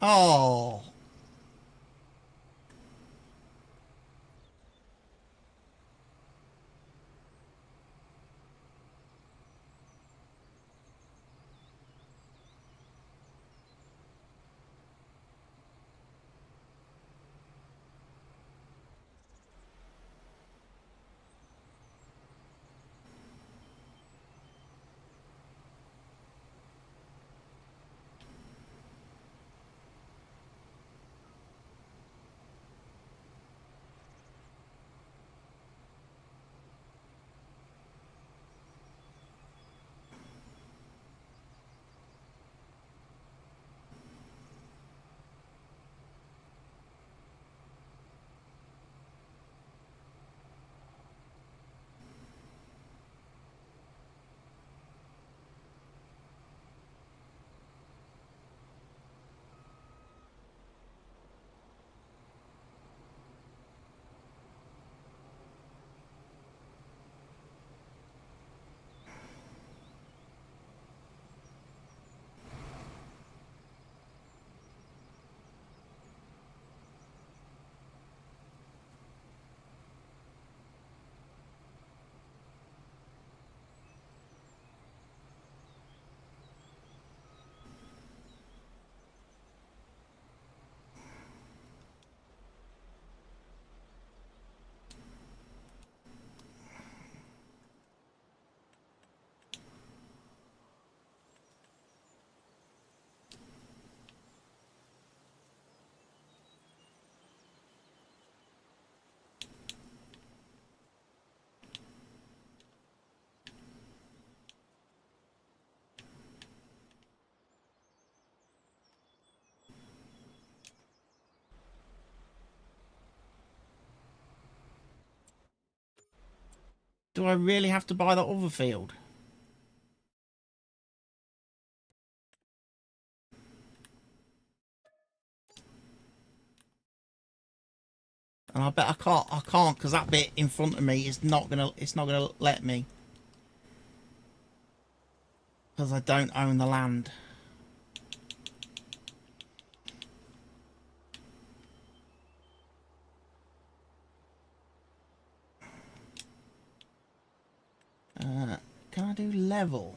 Oh. Do I really have to buy that other field? And I bet I can't because that bit in front of me is not gonna let me. Because I don't own the land. Can I do level?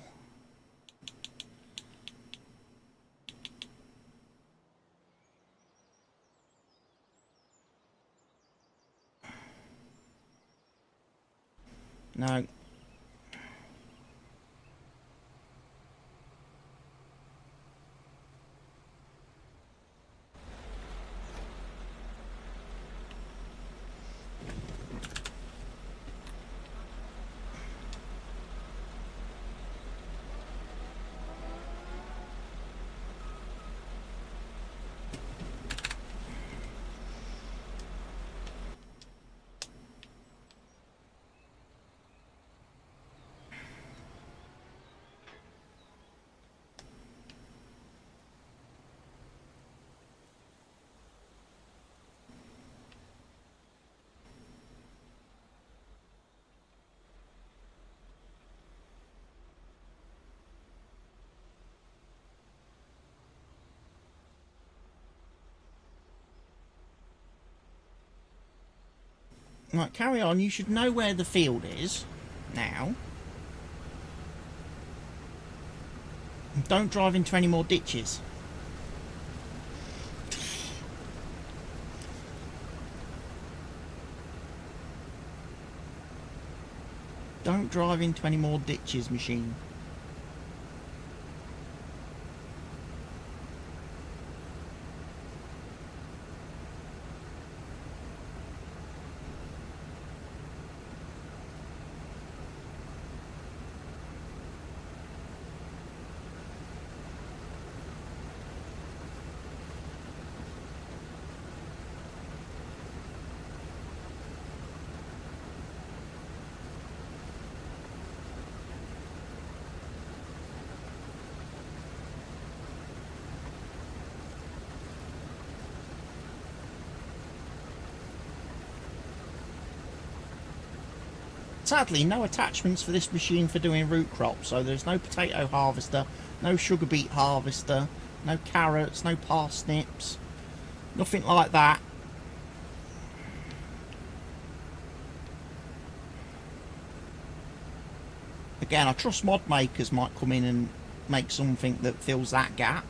No. Right, carry on. You should know where the field is now. Don't drive into any more ditches. Don't drive into any more ditches, machine. Sadly, no attachments for this machine for doing root crops, so there's no potato harvester, no sugar beet harvester, No carrots, no parsnips, nothing like that. Again, I trust mod makers might come in and make something that fills that gap.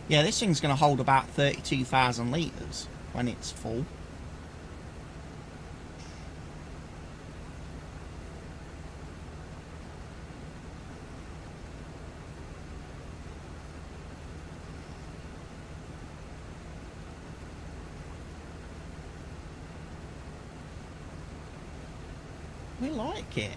Yeah, this thing's going to hold about 32,000 litres when it's full. We like it.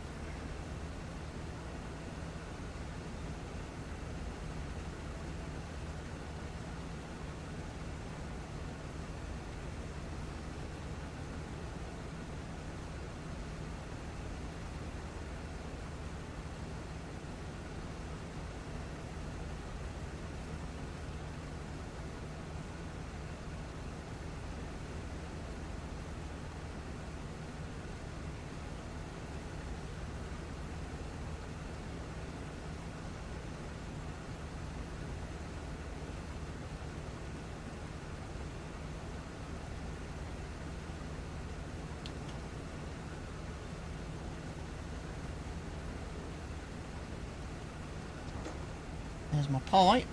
There's my pipe.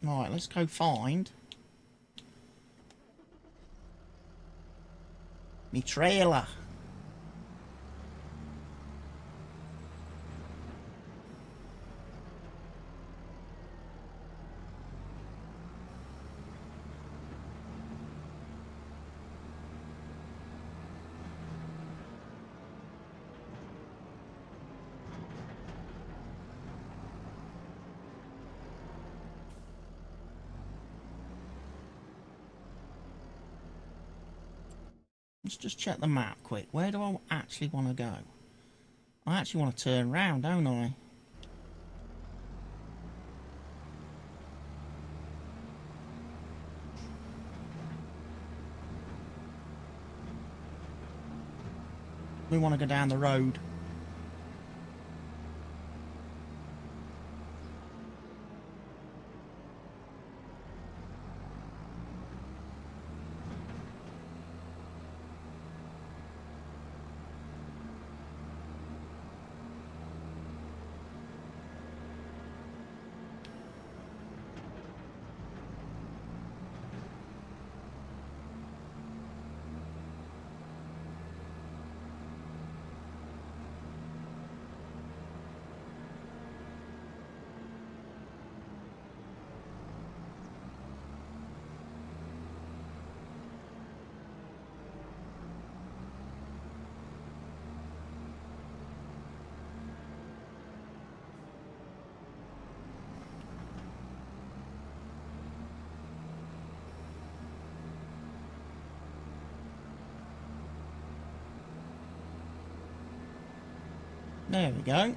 Right, let's go find me trailer. Let's just check the map quick. Where do I actually want to go? I actually want to turn round, don't I? We want to go down the road. There we go.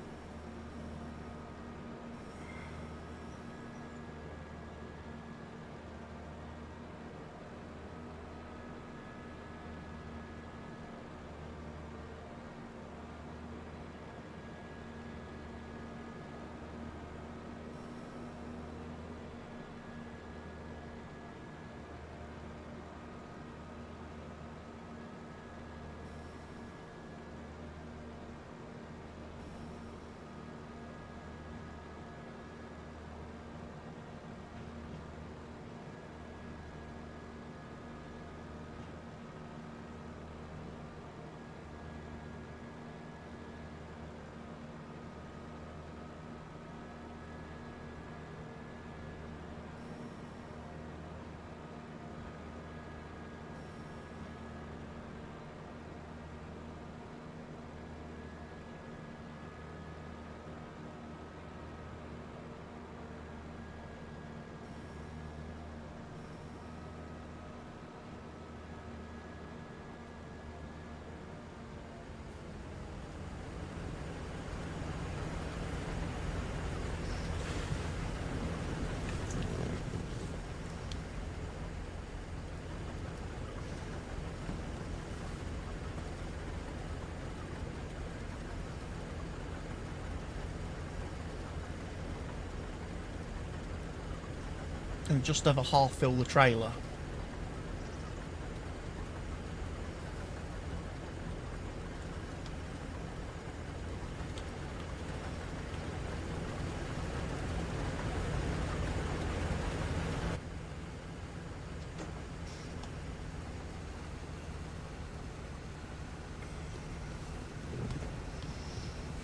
can just over half fill the trailer.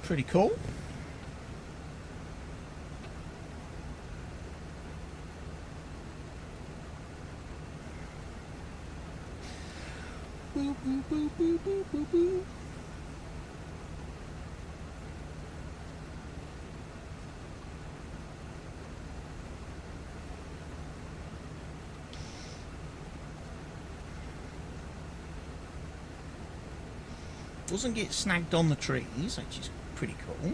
Pretty cool. Boo, boo, boo, boo, boo, boo, boo. Doesn't get snagged on the trees, which is pretty cool.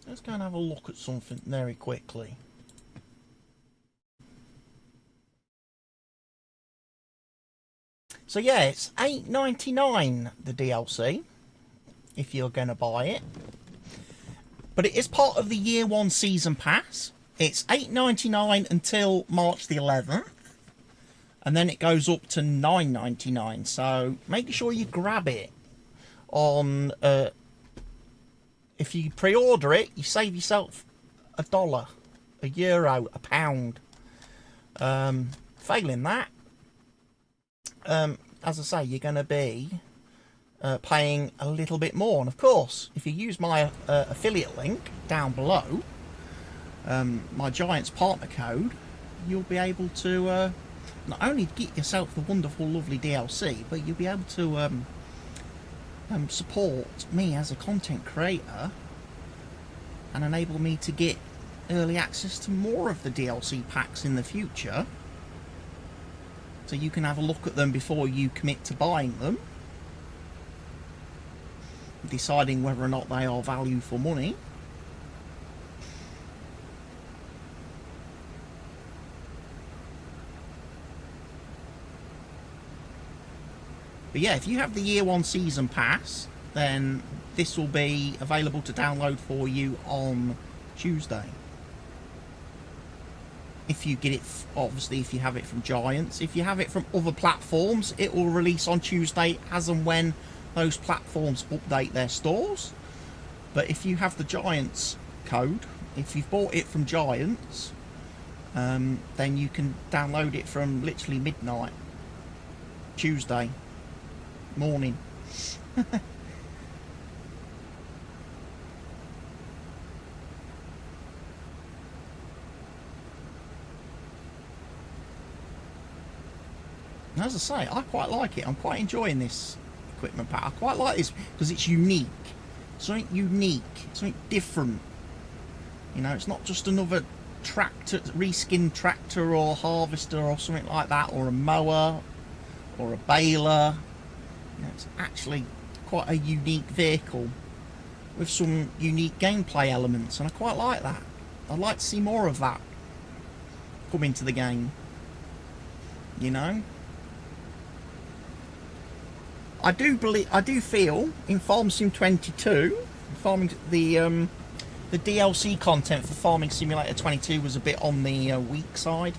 Let's go and have a look at something very quickly. So yeah, it's $8.99 the DLC if you're going to buy it, but it is part of the year 1 season pass. It's $8.99 until March the 11th, and then it goes up to $9.99. So make sure you grab it on. If you pre-order it, you save yourself $1, €1, £1. Failing that, as I say, you're going to be paying a little bit more. And of course, if you use my affiliate link down below, my Giants partner code, you'll be able to not only get yourself the wonderful, lovely DLC, but you'll be able to support me as a content creator and enable me to get early access to more of the DLC packs in the future. So you can have a look at them before you commit to buying them, deciding whether or not they are value for money. But yeah, if you have the year 1 season pass, then this will be available to download for you on Tuesday. If you get it, obviously, if you have it from Giants. If you have it from other platforms, it will release on Tuesday as and when those platforms update their stores. But if you have the Giants code, if you've bought it from Giants, then you can download it from literally midnight Tuesday morning. As I say, I quite like it. I'm quite enjoying this equipment pack. I quite like this because it's unique. Something unique, something different. You know, it's not just another tractor, reskinned tractor or harvester or something like that, or a mower or a baler. You know, it's actually quite a unique vehicle with some unique gameplay elements, and I quite like that. I'd like to see more of that come into the game. You know, I do feel in Farm Sim 22, the DLC content for Farming Simulator 22 was a bit on the weak side.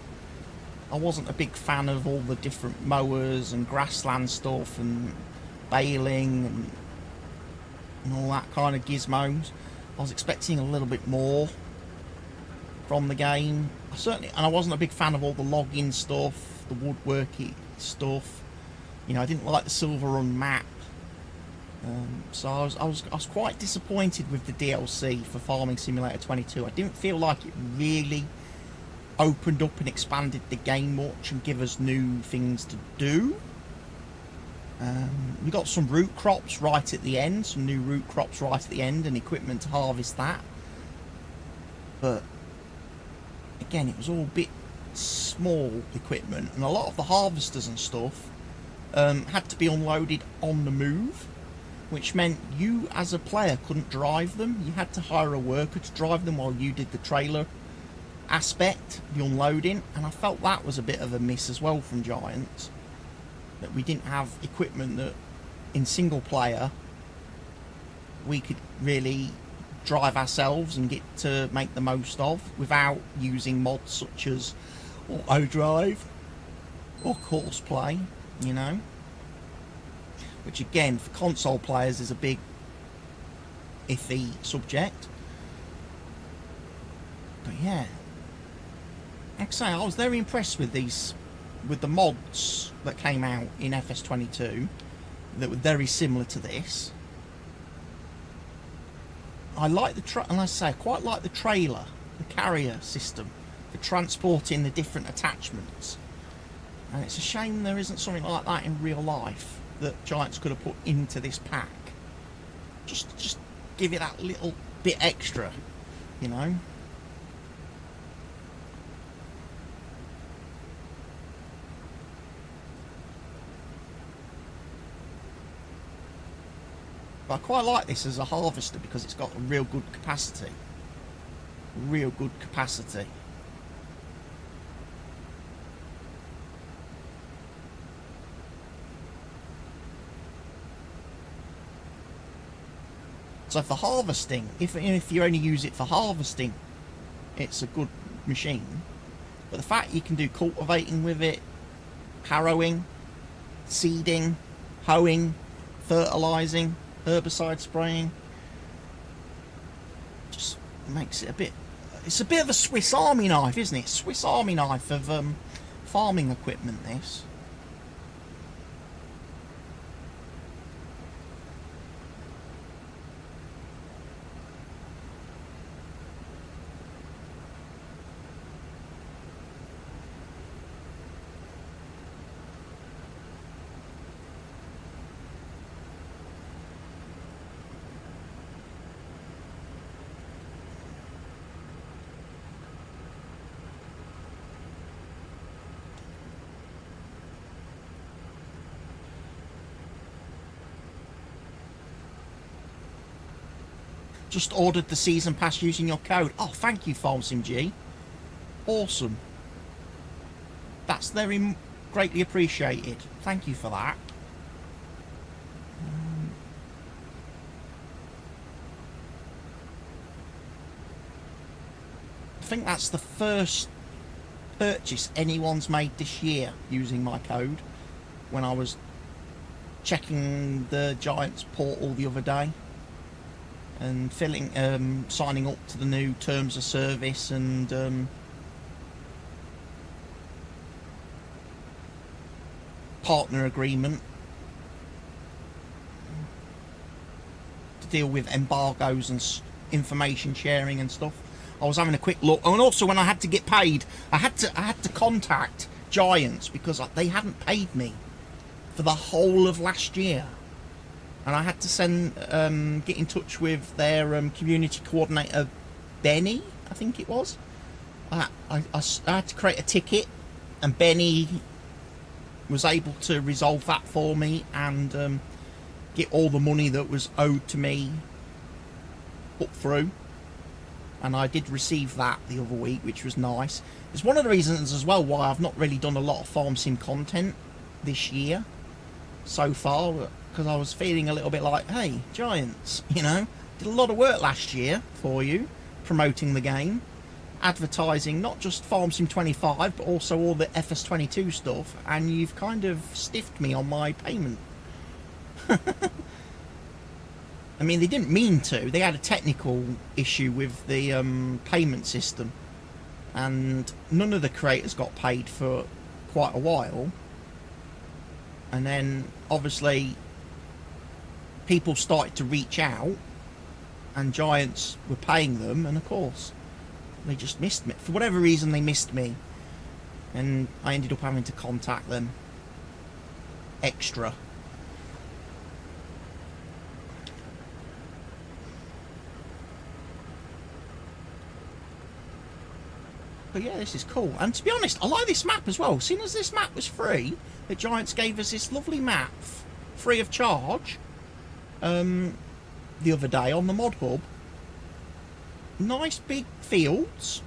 I wasn't a big fan of all the different mowers and grassland stuff and baling and all that kind of gizmos. I was expecting a little bit more from the game. And I wasn't a big fan of all the logging stuff, the woodworking stuff. You know, I didn't like the Silver Run map. So I was quite disappointed with the DLC for Farming Simulator 22. I didn't feel like it really opened up and expanded the game much and give us new things to do. We got some root crops right at the end, some new root crops right at the end, and equipment to harvest that. But again, it was all a bit small equipment, and a lot of the harvesters and stuff had to be unloaded on the move. which meant you as a player couldn't drive them. You had to hire a worker to drive them while you did the trailer aspect, the unloading, and I felt that was a bit of a miss as well from Giants, that we didn't have equipment that in single player we could really drive ourselves and get to make the most of without using mods such as auto drive or course play, you know, which again for console players is a big iffy subject. But yeah, like I say, I was very impressed with the mods that came out in FS22 that were very similar to this. I like and I say I quite like the trailer, the carrier system for transporting the different attachments. And it's a shame there isn't something like that in real life that Giants could have put into this pack. Just give it that little bit extra, you know. But I quite like this as a harvester because it's got a real good capacity. Real good capacity. So for harvesting, if you only use it for harvesting, it's a good machine. But the fact you can do cultivating with it, harrowing, seeding, hoeing, fertilising, herbicide spraying, just makes it it's a bit of a Swiss Army knife, isn't it? Swiss Army knife of farming equipment, this. Just ordered the season pass using your code. Oh, thank you, FarmSimG. Awesome. That's very greatly appreciated. Thank you for that. I think that's the first purchase anyone's made this year using my code when I was checking the Giants portal the other day and signing up to the new terms of service and partner agreement to deal with embargoes and information sharing and stuff. I was having a quick look, and also when I had to get paid, I had to contact Giants because they hadn't paid me for the whole of last year. And I had to get in touch with their community coordinator, Benny, I think it was. I had to create a ticket, and Benny was able to resolve that for me and get all the money that was owed to me put through. And I did receive that the other week, which was nice. It's one of the reasons as well why I've not really done a lot of farm sim content this year so far, because I was feeling a little bit like, hey, Giants, you know, did a lot of work last year for you, promoting the game, advertising not just Farm Sim 25, but also all the FS22 stuff, and you've kind of stiffed me on my payment. I mean, they didn't mean to. They had a technical issue with the payment system, and none of the creators got paid for quite a while. And then, obviously, people started to reach out, and Giants were paying them, and of course, they just missed me. For whatever reason, they missed me, and I ended up having to contact them extra. But yeah, this is cool. And to be honest, I like this map as well. Seeing as this map was free, the Giants gave us this lovely map free of charge. the other day on the mod hub. Nice big fields.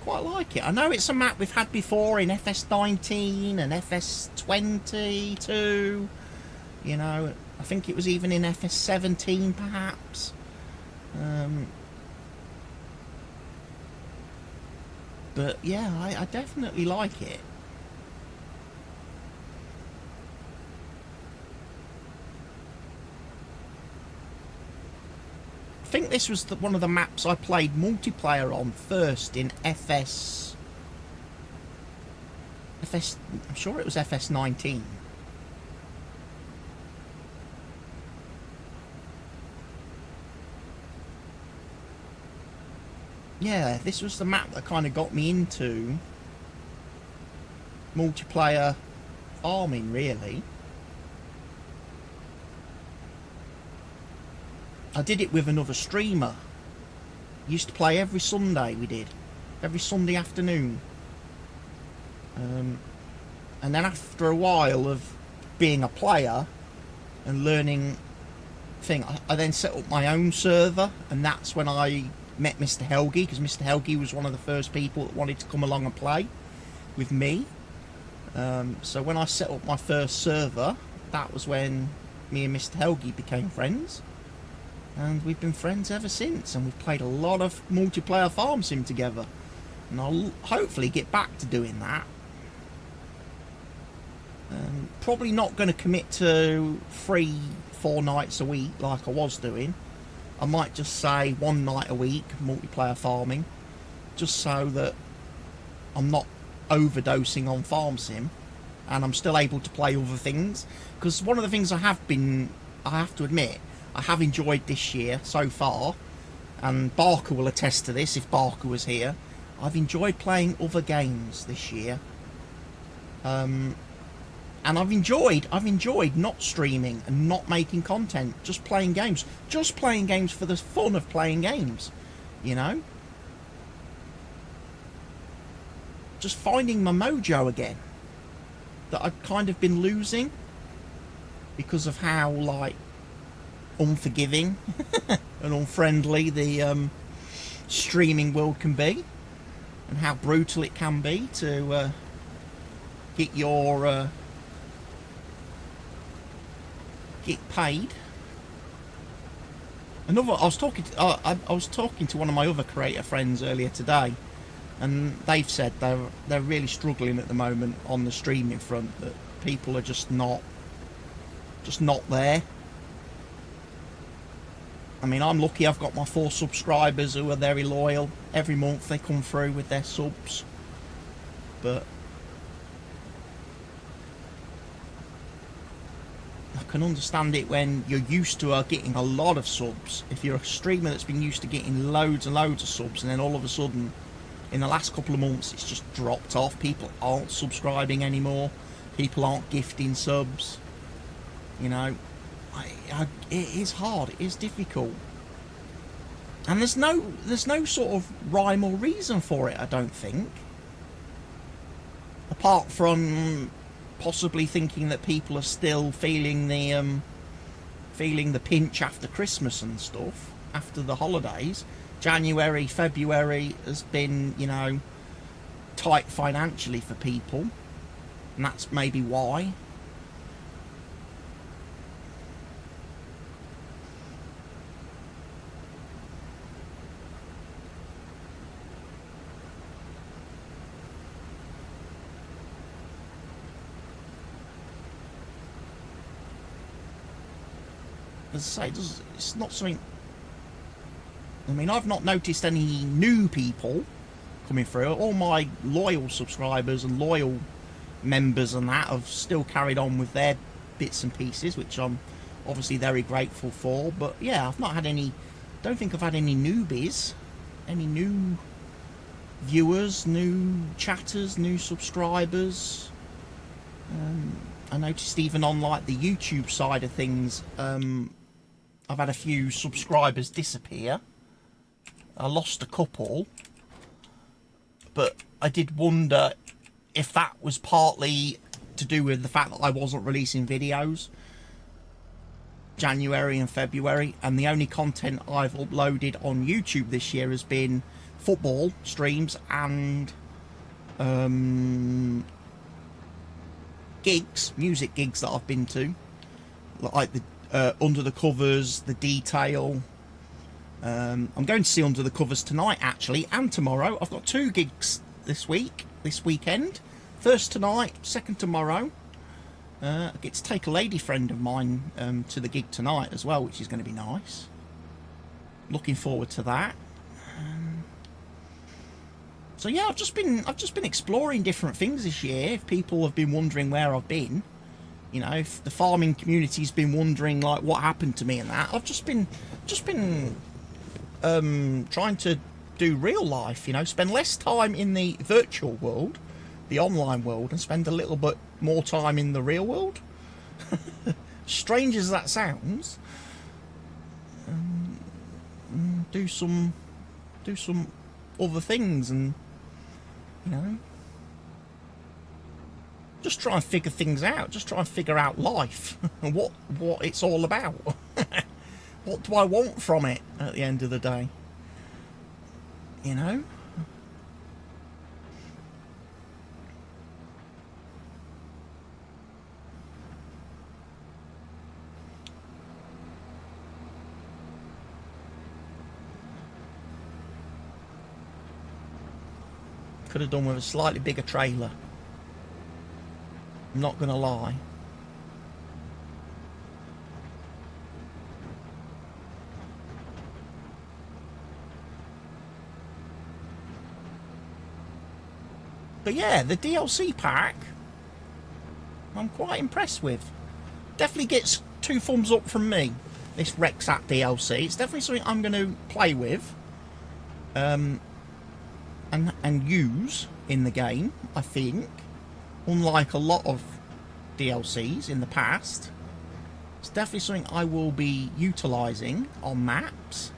Quite like it. I know it's a map we've had before in FS19 and FS22. You know, I think it was even in FS17 perhaps. But yeah, I definitely like it. I think this was one of the maps I played multiplayer on first in I'm sure it was FS19. Yeah, this was the map that kind of got me into multiplayer farming, really. I did it with another streamer. Used to play every Sunday, we did. Every Sunday afternoon. And then after a while of being a player and learning I then set up my own server, and that's when I met Mr. Helgi, because Mr. Helgi was one of the first people that wanted to come along and play with me. So when I set up my first server, that was when me and Mr. Helgi became friends, and we've been friends ever since, and we've played a lot of multiplayer farm sim together, and I'll hopefully get back to doing that. Probably not going to commit to 3-4 nights a week like I was doing. I might just say 1 night a week multiplayer farming, just so that I'm not overdosing on farm sim and I'm still able to play other things. Because one of the things I have to admit, I have enjoyed this year so far, and Barker will attest to this if Barker was here, I've enjoyed playing other games this year. And I've enjoyed not streaming and not making content, just playing games. Just playing games for the fun of playing games, you know? Just finding my mojo again, that I've kind of been losing because of how, like, unforgiving and unfriendly the streaming world can be, and how brutal it can be to get your... get paid. I was talking to one of my other creator friends earlier today, and they've said they're really struggling at the moment on the streaming front, that people are just not there. I mean, I'm lucky I've got my 4 subscribers who are very loyal. Every month they come through with their subs, but I can understand it when you're used to getting a lot of subs. If you're a streamer that's been used to getting loads and loads of subs, and then all of a sudden, in the last couple of months, it's just dropped off. People aren't subscribing anymore. People aren't gifting subs. You know, it is hard. It is difficult. And there's no sort of rhyme or reason for it, I don't think. Apart from possibly thinking that people are still feeling the pinch after Christmas and stuff, after the holidays. January, February has been, you know, tight financially for people, and that's maybe why. As I say, it's not something... I mean, I've not noticed any new people coming through. All my loyal subscribers and loyal members and that have still carried on with their bits and pieces, which I'm obviously very grateful for. But yeah, I've not had any... don't think I've had any newbies, any new viewers, new chatters, new subscribers. I noticed even on, like, the YouTube side of things, I've had a few subscribers disappear. I lost a couple, but I did wonder if that was partly to do with the fact that I wasn't releasing videos. January and February, and the only content I've uploaded on YouTube this year has been football streams and gigs, music gigs that I've been to, like the Under the Covers, the Detail. I'm going to see Under the Covers tonight actually, and tomorrow. I've got 2 gigs this weekend. First tonight, second tomorrow. I get to take a lady friend of mine to the gig tonight as well, which is going to be nice. Looking forward to that. So yeah, I've just been exploring different things this year. If people have been wondering where I've been, you know, if the farming community's been wondering like what happened to me and that, I've just been trying to do real life. You know, spend less time in the virtual world, the online world, and spend a little bit more time in the real world. Strange as that sounds. Do some other things, and you know, just try and figure things out. Just try and figure out life and what it's all about. What do I want from it at the end of the day? You know. Could have done with a slightly bigger trailer. I'm not gonna lie. But yeah, the DLC pack, I'm quite impressed with. Definitely gets 2 thumbs up from me, this NEXAT DLC. It's definitely something I'm going to play with. And use in the game, I think. Unlike a lot of DLCs in the past, it's definitely something I will be utilising on maps.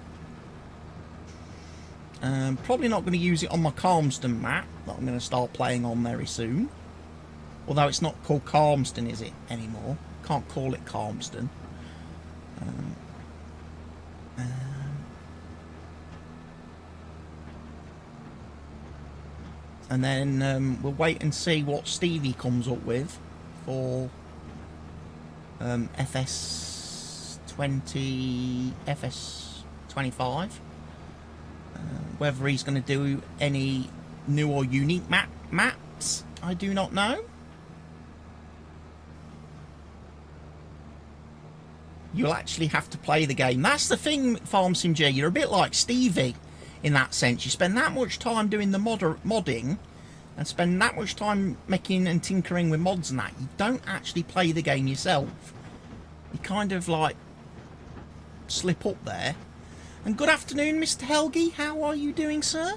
Probably not going to use it on my Calmston map that I'm going to start playing on very soon. Although it's not called Calmston, is it, anymore? Can't call it Calmston. And then we'll wait and see what Stevie comes up with for FS20, FS25. Whether he's going to do any new or unique maps, I do not know. You'll actually have to play the game. That's the thing, FarmSimG. You're a bit like Stevie in that sense. You spend that much time doing the modding and spend that much time making and tinkering with mods and that. You don't actually play the game yourself. You kind of like slip up there. And good afternoon, Mr. Helgi. How are you doing, sir?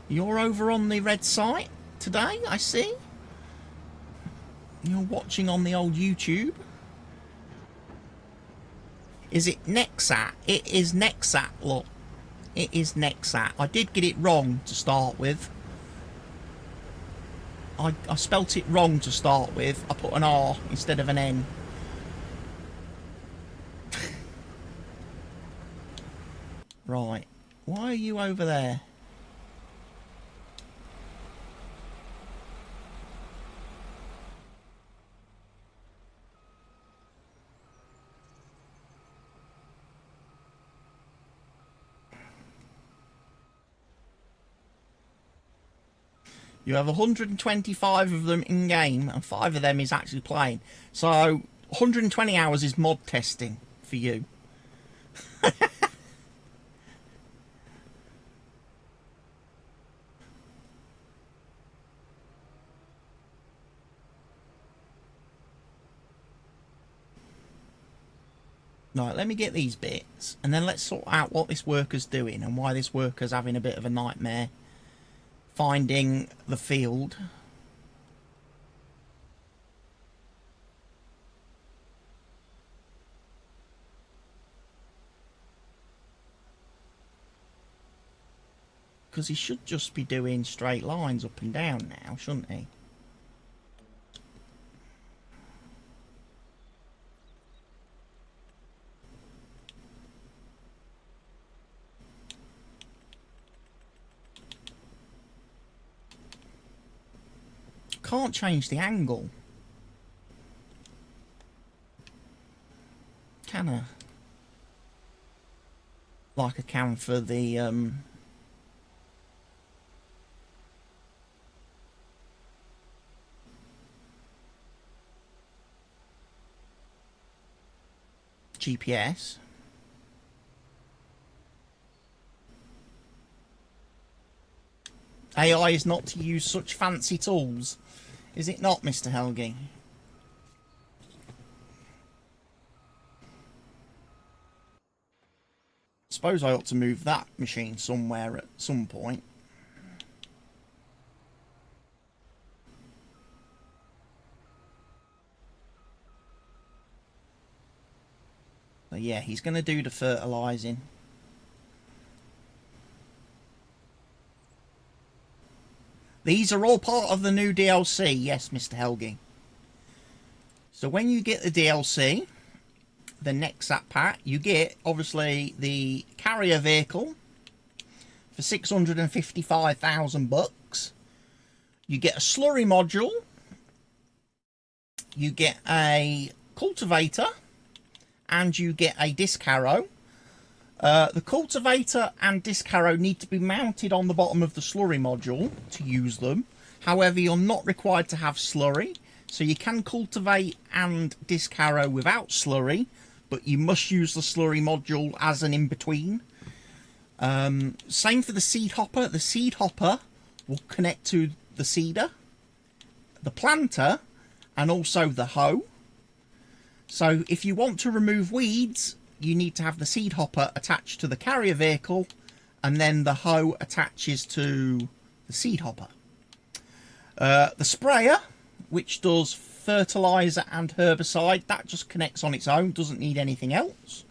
You're over on the red site today, I see. You're watching on the old YouTube. Is it NEXAT? It is NEXAT, look. It is NEXAT. I did get it wrong to start with. I spelt it wrong to start with. I put an R instead of an N. Right. Why are you over there? You have 125 of them in game, and 5 of them is actually playing. So 120 hours is mod testing for you. Right, let me get these bits, and then let's sort out what this worker's doing and why this worker's having a bit of a nightmare finding the field. Because he should just be doing straight lines up and down now, shouldn't he? can't change the angle. Can I? Like I can for the GPS. AI is not to use such fancy tools, is it not, Mr. Helgi? Suppose I ought to move that machine somewhere at some point. But yeah, he's going to do the fertilising. These are all part of the new DLC, yes, Mr. Helgi. So when you get the DLC, the NEXAT Pack, you get, obviously, the carrier vehicle for 655,000 bucks. You get a slurry module. You get a cultivator. And you get a disc harrow. The cultivator and disc harrow need to be mounted on the bottom of the slurry module to use them. However, you're not required to have slurry, so you can cultivate and disc harrow without slurry, but you must use the slurry module as an in-between. Same for the seed hopper. The seed hopper will connect to the seeder, the planter, and also the hoe. So if you want to remove weeds, you need to have the seed hopper attached to the carrier vehicle, and then the hoe attaches to the seed hopper. The sprayer, which does fertilizer and herbicide, that just connects on its own, doesn't need anything else.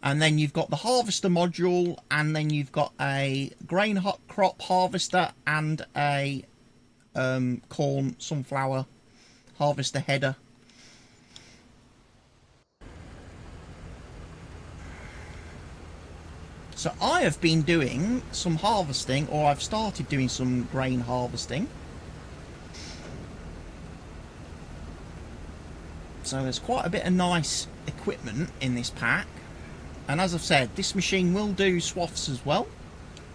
And then you've got the harvester module, and then you've got a grain crop harvester and a corn, sunflower harvester header. So I have been doing some harvesting, or I've started doing some grain harvesting. So there's quite a bit of nice equipment in this pack. And as I've said, this machine will do swaths as well.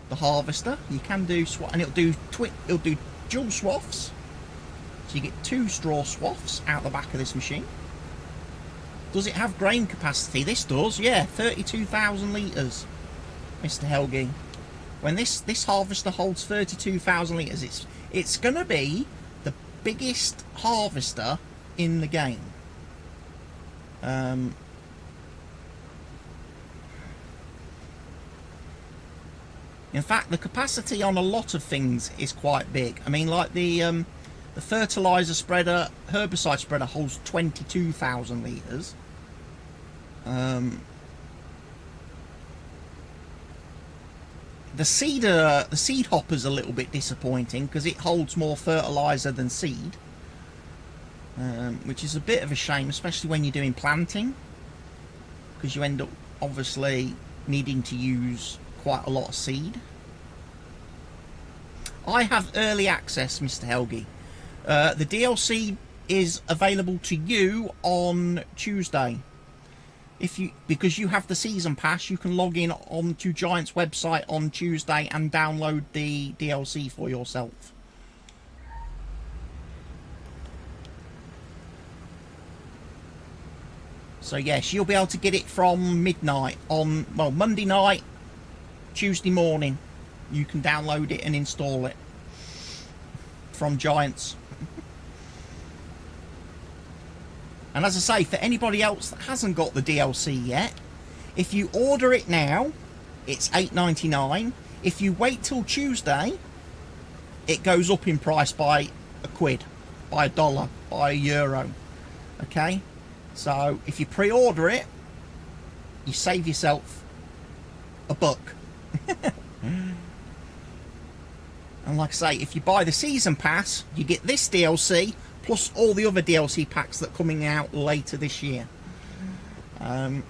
The harvester, you can do swaths, and it'll do dual swaths. So you get 2 straw swaths out the back of this machine. Does it have grain capacity? This does, yeah, 32,000 litres. Mr. Helgi, when this harvester holds 32,000 litres, it's going to be the biggest harvester in the game. In fact, the capacity on a lot of things is quite big. I mean, like the fertilizer spreader, herbicide spreader holds 22,000 litres. The seed hopper's a little bit disappointing because it holds more fertilizer than seed, which is a bit of a shame, especially when you're doing planting, because you end up obviously needing to use quite a lot of seed. I have early access, Mr. Helgi. The DLC is available to you on Tuesday. Because you have the season pass, you can log in onto Giant's website on Tuesday and download the DLC for yourself. So yes, you'll be able to get it from midnight on, well, Monday night, Tuesday morning. You can download it and install it from Giant's. And as I say, for anybody else that hasn't got the DLC yet, if you order it now, it's $8.99. If you wait till Tuesday, it goes up in price by £1, by $1, by €1. Okay? So if you pre-order it, you save yourself $1. And like I say, if you buy the season pass, you get this DLC plus all the other DLC packs that are coming out later this year. And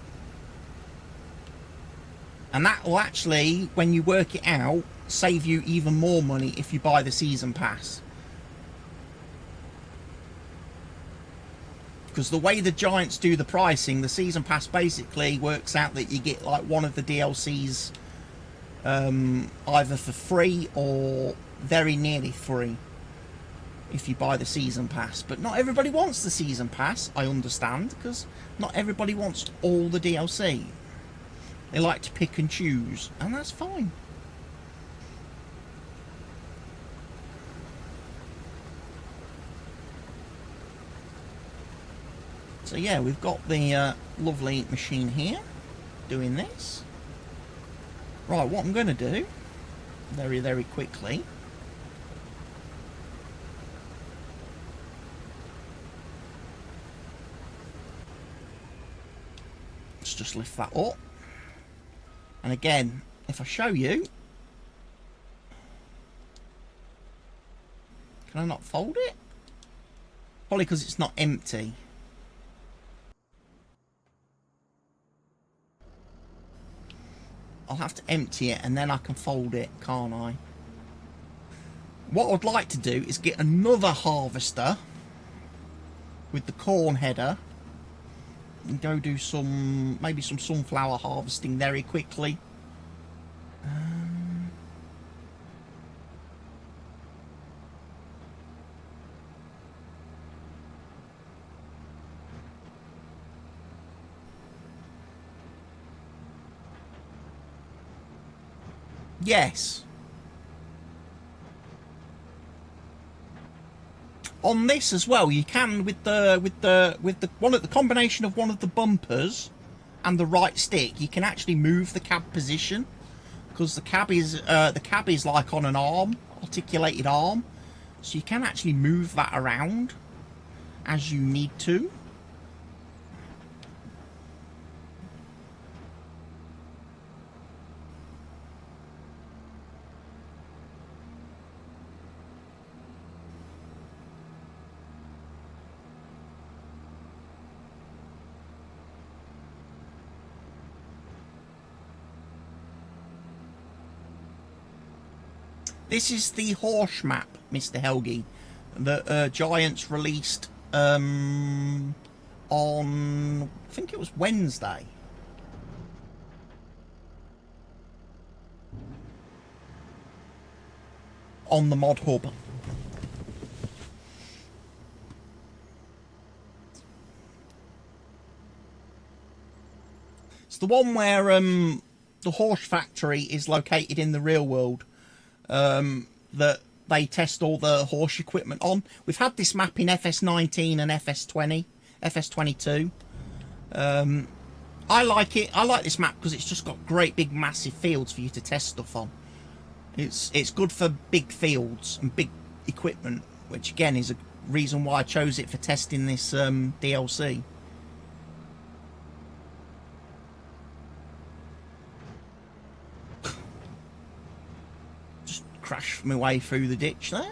that will actually, when you work it out, save you even more money if you buy the season pass. Because the way the Giants do the pricing, the season pass basically works out that you get like one of the DLCs either for free or very nearly free if you buy the season pass. But not everybody wants the season pass, I understand, because not everybody wants all the DLC. They like to pick and choose, and that's fine. So yeah, we've got the lovely machine here doing this. Right, what I'm going to do very, very quickly, let's just lift that up. And again, if I show you, can I not fold it? Probably because it's not empty. I'll have to empty it and then I can fold it, can't I? What I'd like to do is get another harvester with the corn header and go do some, maybe some sunflower harvesting very quickly. Yes. On this as well, you can with the combination of one of the bumpers and the right stick, you can actually move the cab position, because the cab is like on an arm, articulated arm, so you can actually move that around as you need to. This is the horse map, Mr. Helgi, that Giants released on, I think it was Wednesday. On the mod hub. It's the one where the horse factory is located in the real world. That they test all the horse equipment on. We've had this map in FS19 and FS20, FS22. I like it. I like this map because it's just got great big massive fields for you to test stuff on. It's good for big fields and big equipment, which again is a reason why I chose it for testing this DLC. Crash my way through the ditch there.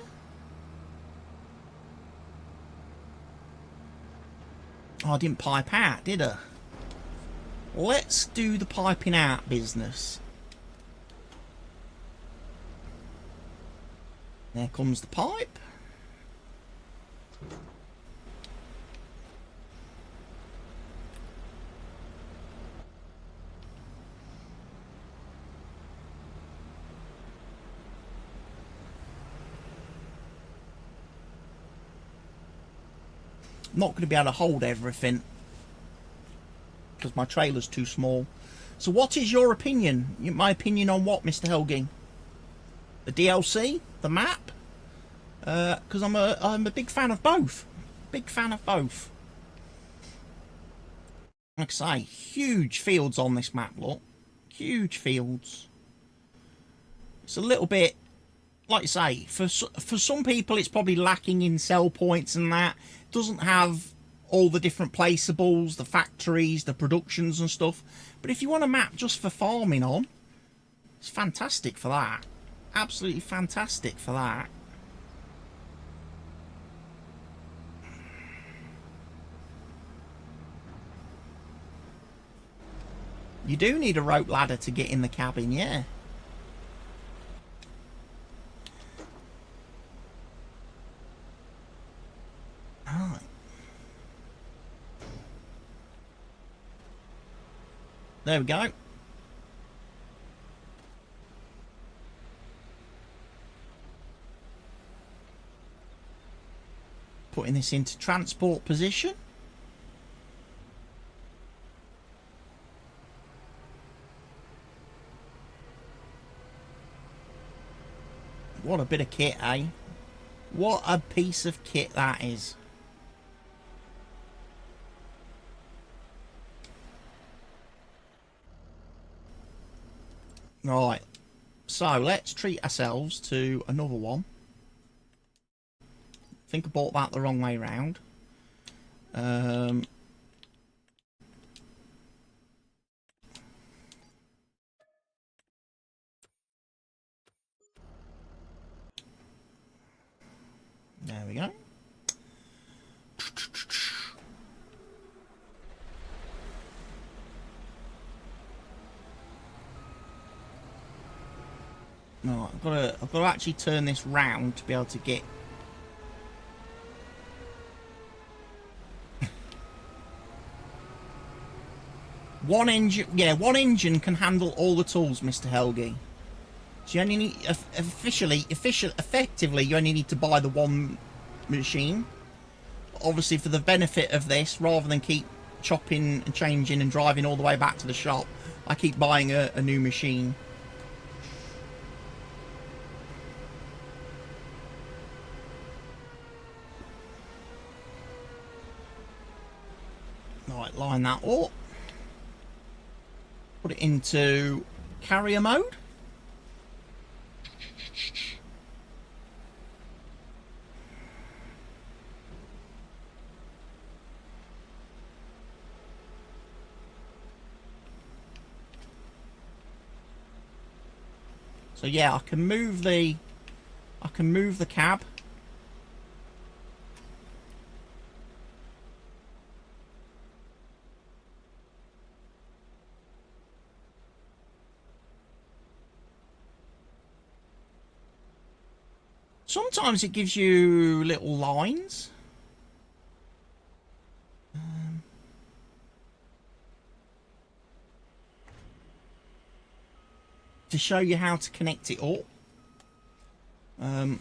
Oh, I didn't pipe out, did I? Let's do the piping out business. There comes the pipe. Not going to be able to hold everything because my trailer's too small. So what is your opinion? My opinion on what, Mr. Helgi? The DLC? The map? Because I'm a big fan of both. Big fan of both. Like I say, huge fields on this map, look. Huge fields. It's a little bit, like I say, for some people it's probably lacking in sell points and that. Doesn't have all the different placeables, the factories, the productions and stuff. But if you want a map just for farming on, it's fantastic for that. Absolutely fantastic for that. You do need a rope ladder to get in the cabin, yeah. Right. There we go. Putting this into transport position. What a bit of kit, eh? What a piece of kit that is. Right. So let's treat ourselves to another one. I think I bought that the wrong way round. There we go. No, I've got to actually turn this round to be able to get. One engine, yeah, one engine can handle all the tools, Mr. Helgi. So you only need, effectively, you only need to buy the one machine. Obviously, for the benefit of this, rather than keep chopping and changing and driving all the way back to the shop, I keep buying a new machine. Right, line that up. Put it into carrier mode. So yeah, I can move the cab. Sometimes it gives you little lines. To show you how to connect it up. And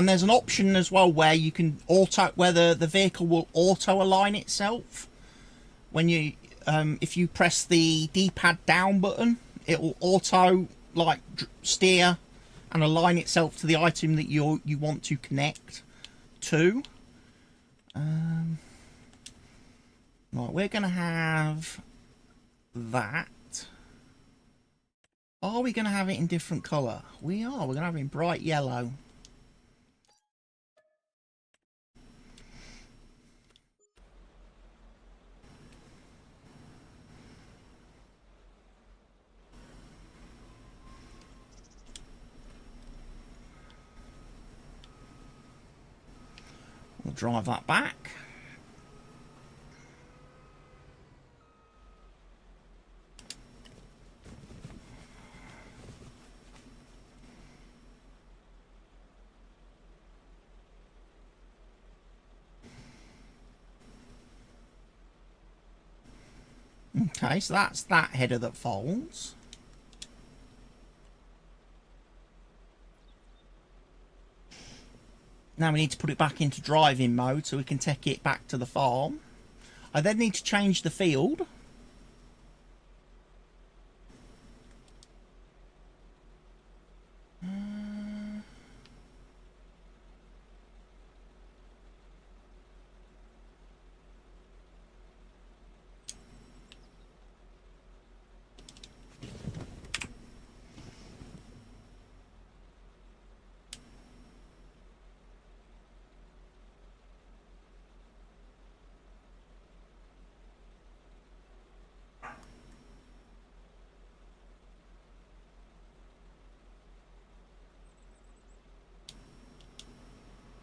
there's an option as well where you can where the vehicle will auto align itself. When you, if you press the D-pad down button, it will auto like steer and align itself to the item that you want to connect to. Right, we're going to have that. Are we going to have it in different colour? We are. We're going to have it in bright yellow. We'll drive that back. Okay, so that's that header that folds. Now we need to put it back into driving mode so we can take it back to the farm. I then need to change the field.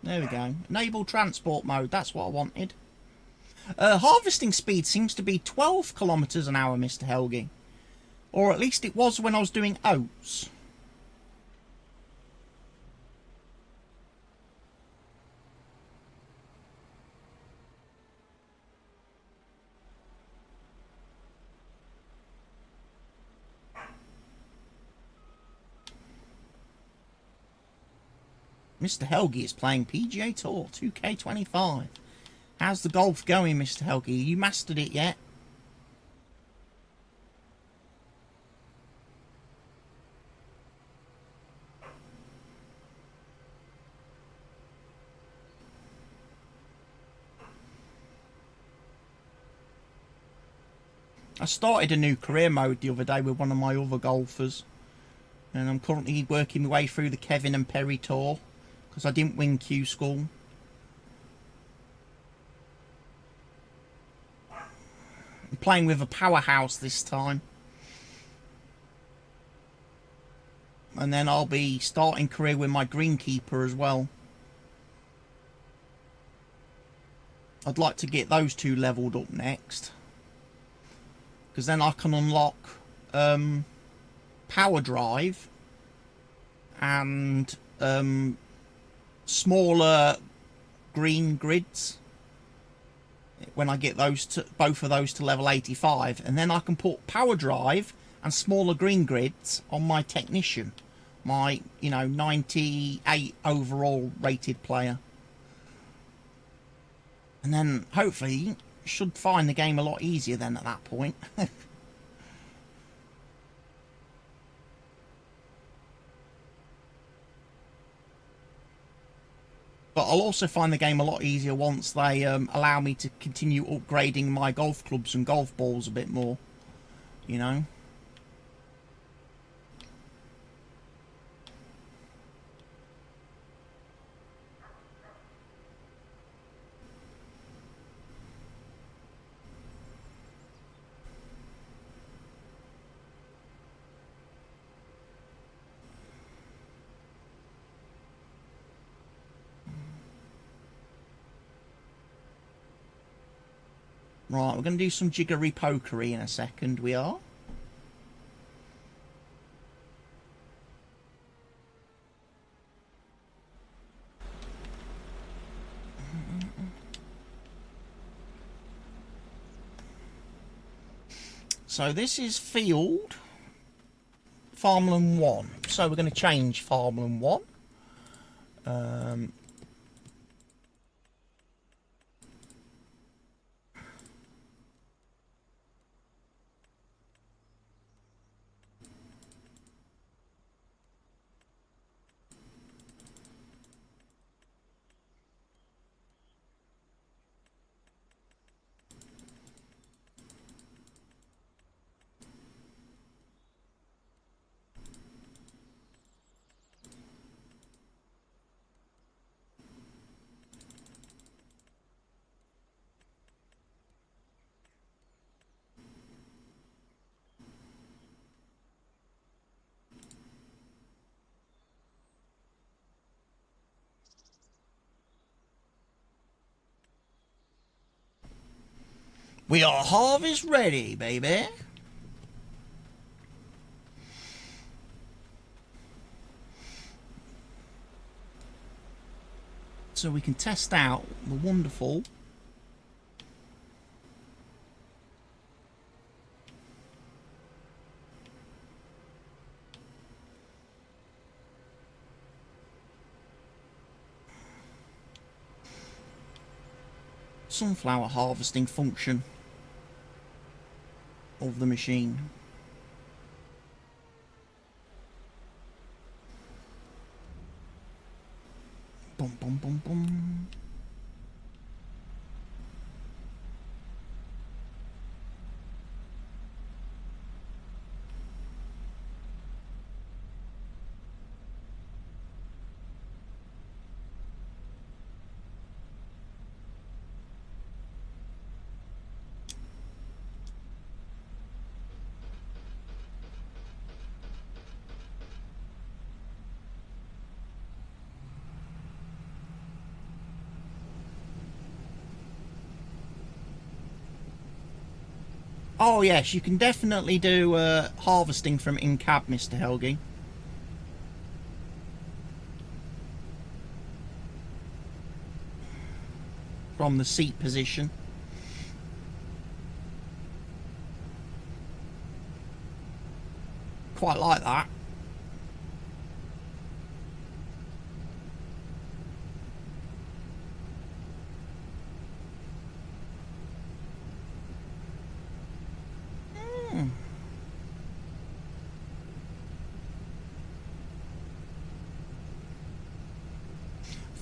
There we go. Enable transport mode. That's what I wanted. Harvesting speed seems to be 12 kilometers an hour, Mr. Helgi. Or at least it was when I was doing oats. Mr. Helgi is playing PGA Tour 2K25. How's the golf going, Mr. Helgi? You mastered it yet? I started a new career mode the other day with one of my other golfers. And I'm currently working my way through the Kevin and Perry Tour. Because I didn't win Q School. I'm playing with a powerhouse this time. And then I'll be starting career with my greenkeeper as well. I'd like to get those two leveled up next. Because then I can unlock power drive and smaller green grids when I get those to, both of those to level 85, and then I can put power drive and smaller green grids on my technician, my 98 overall rated player, and then hopefully should find the game a lot easier then at that point. But I'll also find the game a lot easier once they allow me to continue upgrading my golf clubs and golf balls a bit more, Right, we're going to do some jiggery pokery in a second, we are. So this is field farmland 1. So we're going to change farmland 1. We are harvest ready, baby. So we can test out the wonderful sunflower harvesting function of the machine. Boom, boom, boom, boom. Oh yes, you can definitely do harvesting from in-cab, Mr. Helgi. From the seat position. Quite like that.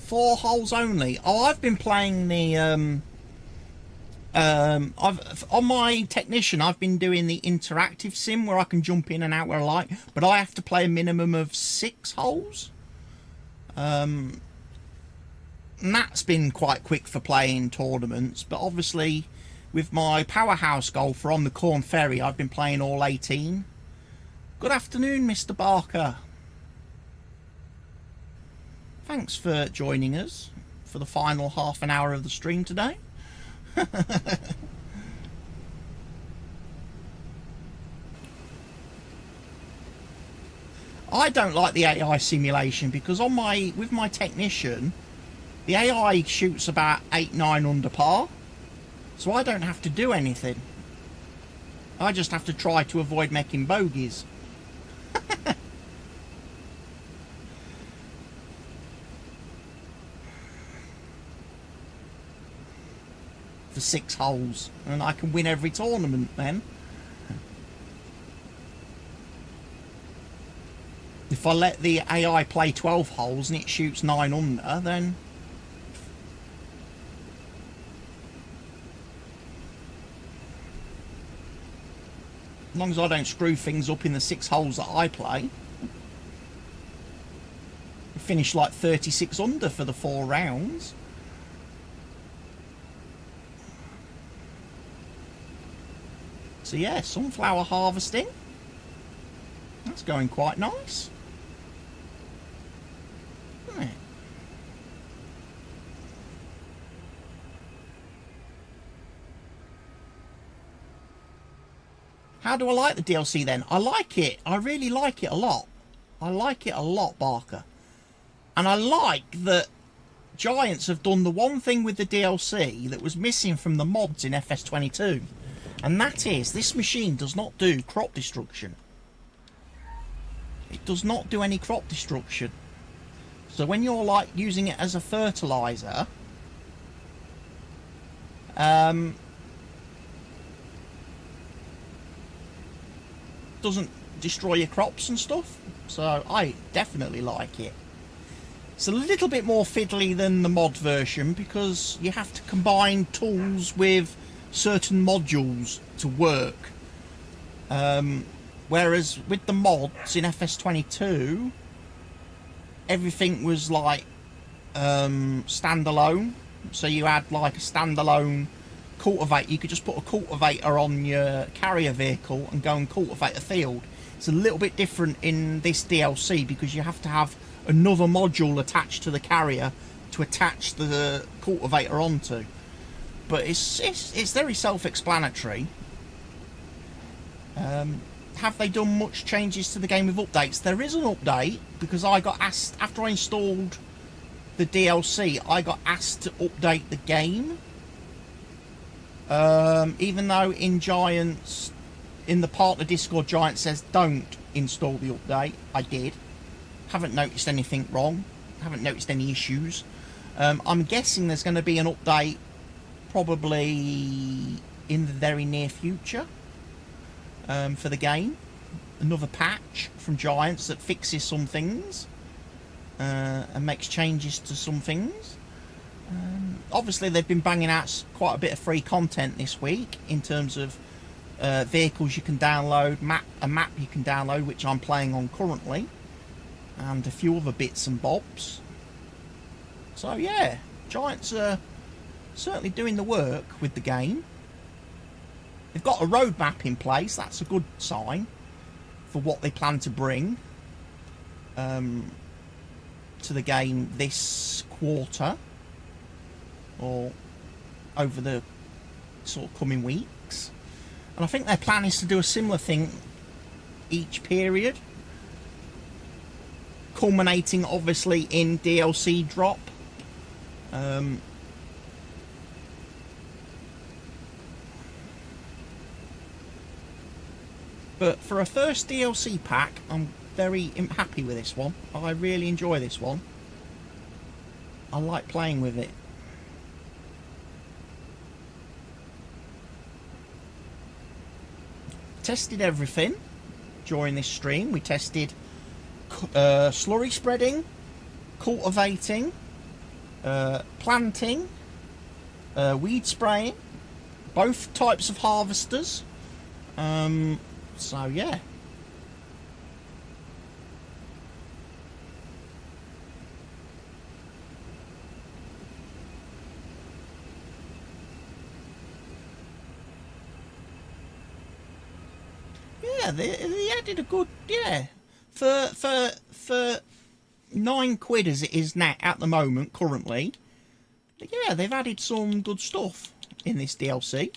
4 holes only. Oh, I've been playing the on my Technician, I've been doing the interactive sim where I can jump in and out where I like, but I have to play a minimum of 6 holes. And that's been quite quick for playing tournaments, but obviously with my powerhouse golfer on the Corn Ferry, I've been playing all 18. Good afternoon, Mr. Barker. Thanks for joining us for the final half an hour of the stream today. I don't like the AI simulation because with my Technician, the AI shoots about 8-9 under par, so I don't have to do anything. I just have to try to avoid making bogeys. For 6 holes, and I can win every tournament then. If I let the AI play 12 holes and it shoots 9 under, then as long as I don't screw things up in the 6 holes that I play, I finish like 36 under for the 4 rounds. So yeah, sunflower harvesting. That's going quite nice. Right. How do I like the DLC then? I like it. I really like it a lot. I like it a lot, Barker. And I like that Giants have done the one thing with the DLC that was missing from the mods in FS22. And that is, this machine does not do crop destruction. It does not do any crop destruction. So when you're like using it as a fertilizer, doesn't destroy your crops and stuff. So I definitely like it. It's a little bit more fiddly than the mod version because you have to combine tools with certain modules to work, whereas with the mods in FS22 everything was like standalone. So you had like a standalone cultivator. You could just put a cultivator on your carrier vehicle and go and cultivate a field. It's a little bit different in this DLC because you have to have another module attached to the carrier to attach the cultivator onto. But it's very self-explanatory. Have they done much changes to the game with updates? There is an update because I got asked, after I installed the DLC, I got asked to update the game. Even though in Giants, in the partner Discord, Giant says don't install the update, I did. Haven't noticed anything wrong. Haven't noticed any issues. I'm guessing there's going to be an update probably in the very near future for the game. Another patch from Giants that fixes some things and makes changes to some things. Obviously they've been banging out quite a bit of free content this week in terms of vehicles you can download, a map you can download, which I'm playing on currently, and a few other bits and bobs. So yeah, Giants are certainly doing the work with the game. They've got a roadmap in place. That's a good sign for what they plan to bring to the game this quarter or over the sort of coming weeks. And I think their plan is to do a similar thing each period, culminating obviously in DLC drop. But for a first DLC pack, I'm very happy with this one. I really enjoy this one. I like playing with it. Tested everything during this stream. We tested slurry spreading, cultivating, planting, weed spraying, both types of harvesters. So yeah. Yeah, they added a good, yeah, for £9 as it is now at the moment currently. But yeah, they've added some good stuff in this DLC.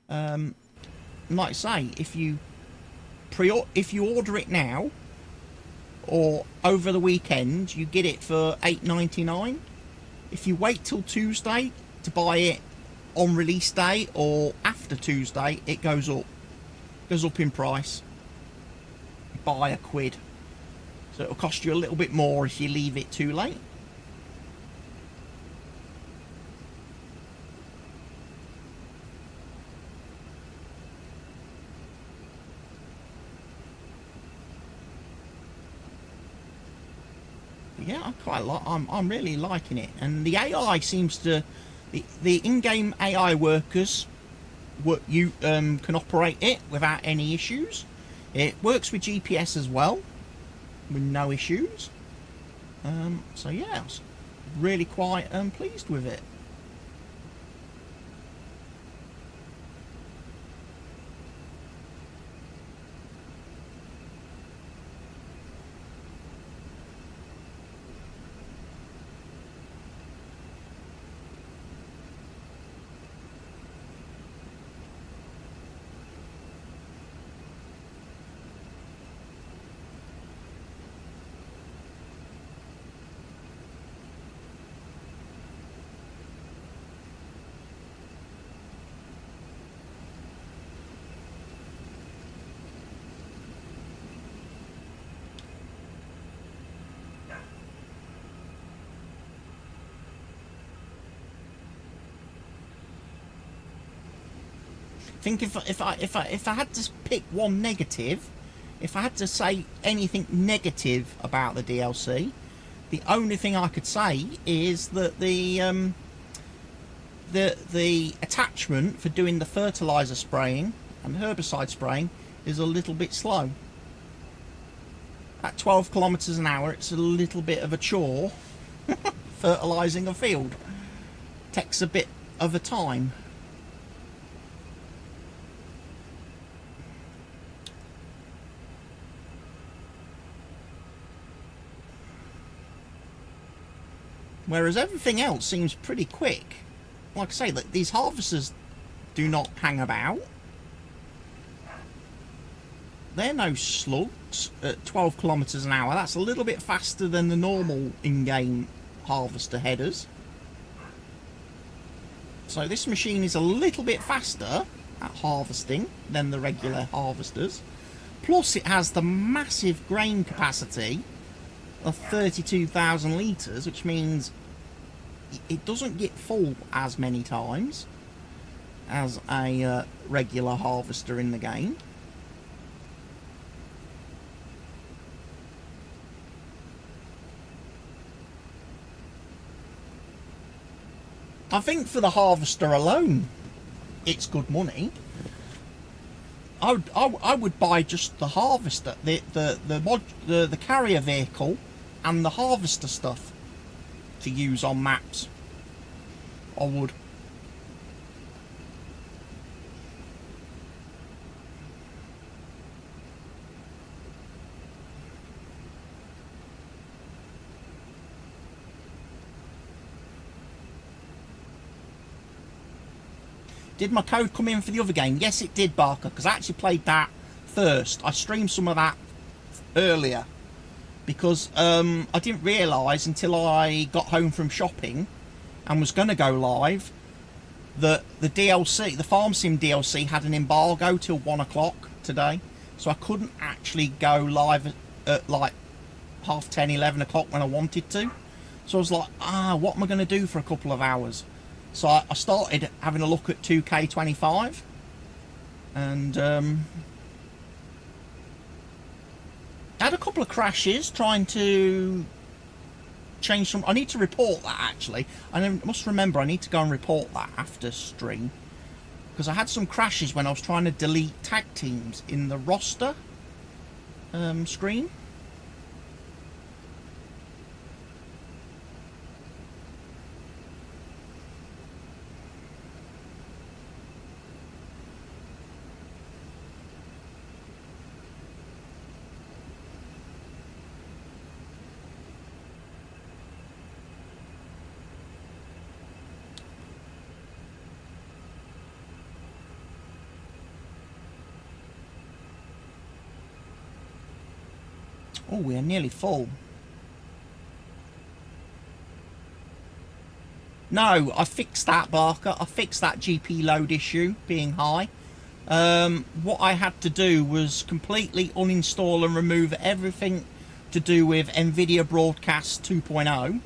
Like I say, if you order it now or over the weekend, you get it for £8.99. If you wait till Tuesday to buy it on release day or after Tuesday, it goes up. Goes up in price by £1. So it'll cost you a little bit more if you leave it too late. Yeah, I quite like. I'm really liking it, and the AI seems to, the in-game AI workers, you can operate it without any issues. It works with GPS as well, with no issues. So yeah, I was really quite pleased with it. I think if I had to pick one negative, if I had to say anything negative about the DLC, the only thing I could say is that the attachment for doing the fertilizer spraying and herbicide spraying is a little bit slow. At 12 kilometers an hour, it's a little bit of a chore. Fertilizing a field takes a bit of a time. Whereas everything else seems pretty quick. Like I say, that these harvesters do not hang about. They're no slugs at 12 kilometers an hour. That's a little bit faster than the normal in-game harvester headers. So this machine is a little bit faster at harvesting than the regular harvesters. Plus it has the massive grain capacity of 32,000 litres, which means it doesn't get full as many times as a regular harvester in the game. I think for the harvester alone, it's good money. I would buy just the harvester, the carrier vehicle, and the harvester stuff to use on maps. I would. Did my code come in for the other game? Yes, it did, Barker, because I actually played that first. I streamed some of that earlier because I didn't realise until I got home from shopping and was going to go live that the DLC, the Farm Sim DLC, had an embargo till 1 o'clock today. So I couldn't actually go live at like 10:30, 11 o'clock when I wanted to. So I was like, what am I going to do for a couple of hours? So I started having a look at 2K25 and had a couple of crashes trying to change some. I need to report that actually. I must remember I need to go and report that after stream, because I had some crashes when I was trying to delete tag teams in the roster screen. Oh, we are nearly full. No, I fixed that, Barker. I fixed that GP load issue being high. What I had to do was completely uninstall and remove everything to do with NVIDIA Broadcast 2.0.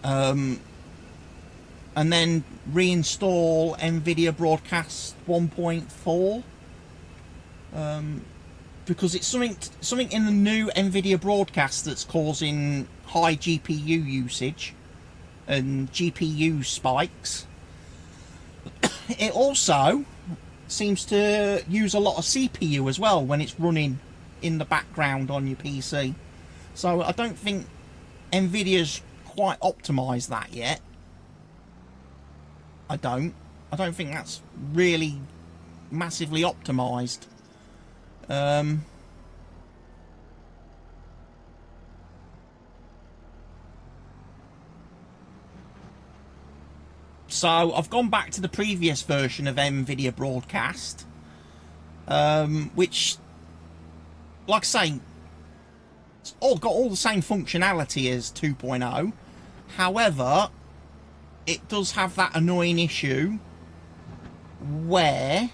And then reinstall NVIDIA Broadcast 1.4. Because it's something in the new NVIDIA Broadcast that's causing high GPU usage and GPU spikes. It also seems to use a lot of CPU as well when it's running in the background on your PC. So I don't think NVIDIA's quite optimized that yet. I don't think that's really massively optimized. So I've gone back to the previous version of NVIDIA Broadcast, which, like I say, it's got all the same functionality as 2.0. However, it does have that annoying issue where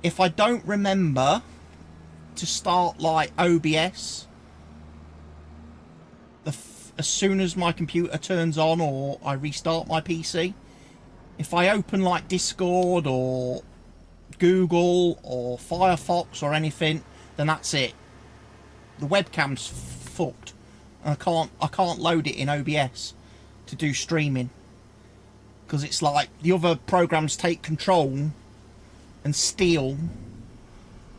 if I don't remember to start like OBS as soon as my computer turns on or I restart my PC, if I open like Discord or Google or Firefox or anything, then that's it. The webcam's fucked. I can't load it in OBS to do streaming, because it's like the other programs take control and steal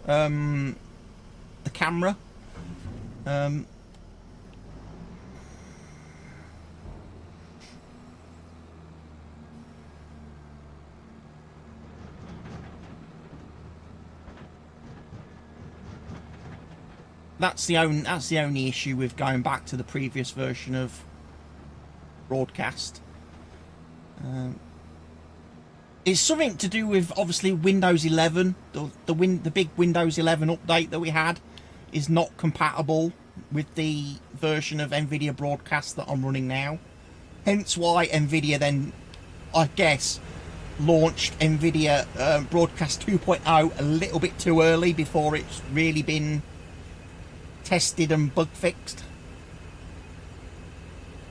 the camera. That's the only issue with going back to the previous version of Broadcast. It's something to do with obviously Windows 11. The big Windows 11 update that we had is not compatible with the version of NVIDIA Broadcast that I'm running now. Hence why NVIDIA then, I guess, launched NVIDIA Broadcast 2.0 a little bit too early before it's really been tested and bug fixed.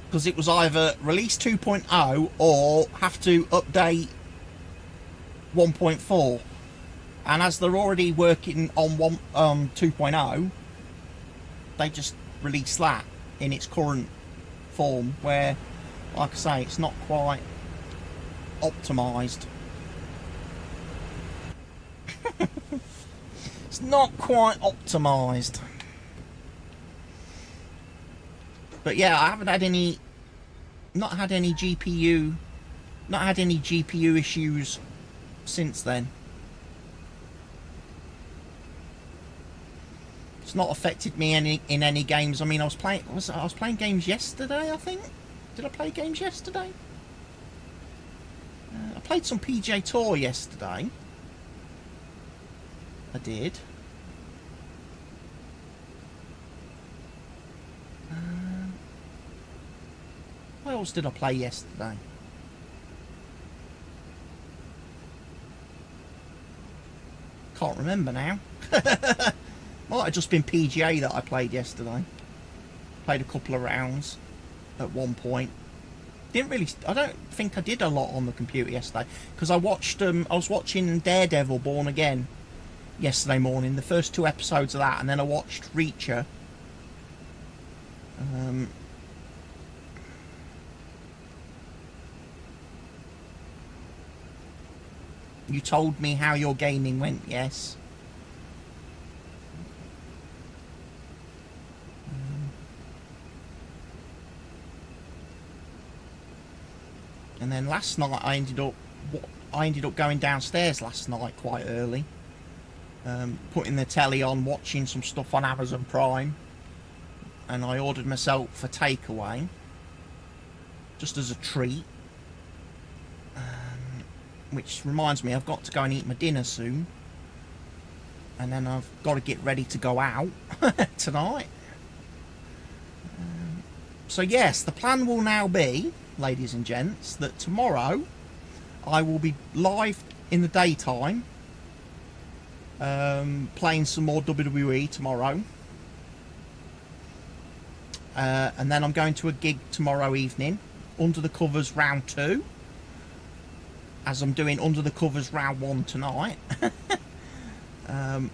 Because it was either release 2.0 or have to update 1.4, and as they're already working on 2.0, they just release that in its current form, where, like I say, it's not quite optimized. It's not quite optimized. But yeah, I haven't had any, not had any GPU issues since then. It's not affected me in any games. I mean, I was playing games yesterday, I think. Did I play games yesterday? I played some PGA Tour yesterday. I did. What else did I play yesterday? Can't remember now. Might have just been PGA that I played yesterday. Played a couple of rounds at one point. Didn't really. I don't think I did a lot on the computer yesterday, because I watched. I was watching Daredevil Born Again yesterday morning. The first 2 episodes of that, and then I watched Reacher. You told me how your gaming went, yes. And then last night I ended up going downstairs last night quite early, putting the telly on, watching some stuff on Amazon Prime, and I ordered myself a takeaway just as a treat. Which reminds me, I've got to go and eat my dinner soon, and then I've got to get ready to go out tonight. So yes, the plan will now be, ladies and gents, that tomorrow I will be live in the daytime, playing some more WWE tomorrow, and then I'm going to a gig tomorrow evening, Under the Covers round 2, as I'm doing Under the Covers round 1 tonight. And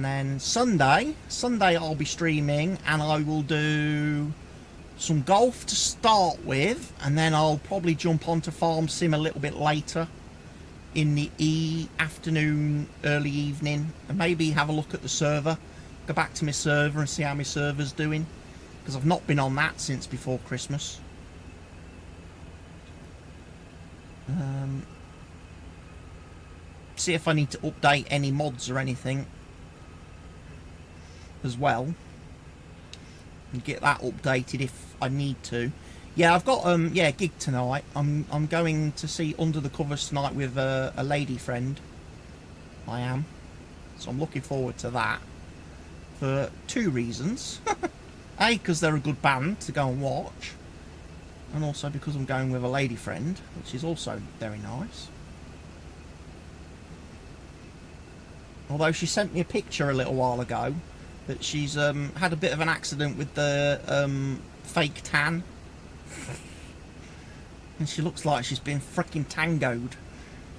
then Sunday I'll be streaming, and I will do some golf to start with, and then I'll probably jump onto Farm Sim a little bit later in the afternoon, early evening, and maybe have a look at the server, go back to my server and see how my server's doing, because I've not been on that since before Christmas. See if I need to update any mods or anything as well, and get that updated if I need to. Yeah, I've got yeah, gig tonight. I'm going to see Under the Covers tonight with a lady friend. I am, so I'm looking forward to that for 2 reasons. A, because they're a good band to go and watch, and also because I'm going with a lady friend, which is also very nice. Although she sent me a picture a little while ago that she's had a bit of an accident with the fake tan. And she looks like she's been freaking tangoed.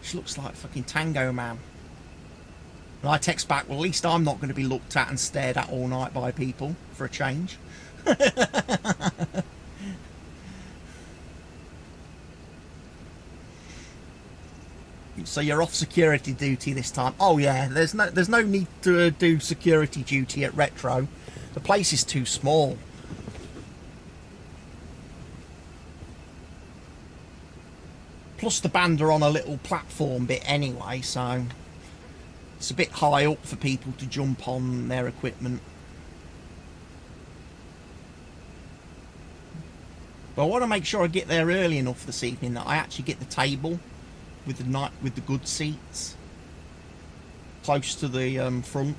She looks like fucking Tango Man. And I text back, well, at least I'm not going to be looked at and stared at all night by people, for a change. So you're off security duty this time? Oh yeah, there's no need to do security duty at Retro. The place is too small. Plus the band are on a little platform bit anyway, so it's a bit high up for people to jump on their equipment. But I want to make sure I get there early enough this evening that I actually get the table with the good seats close to the front.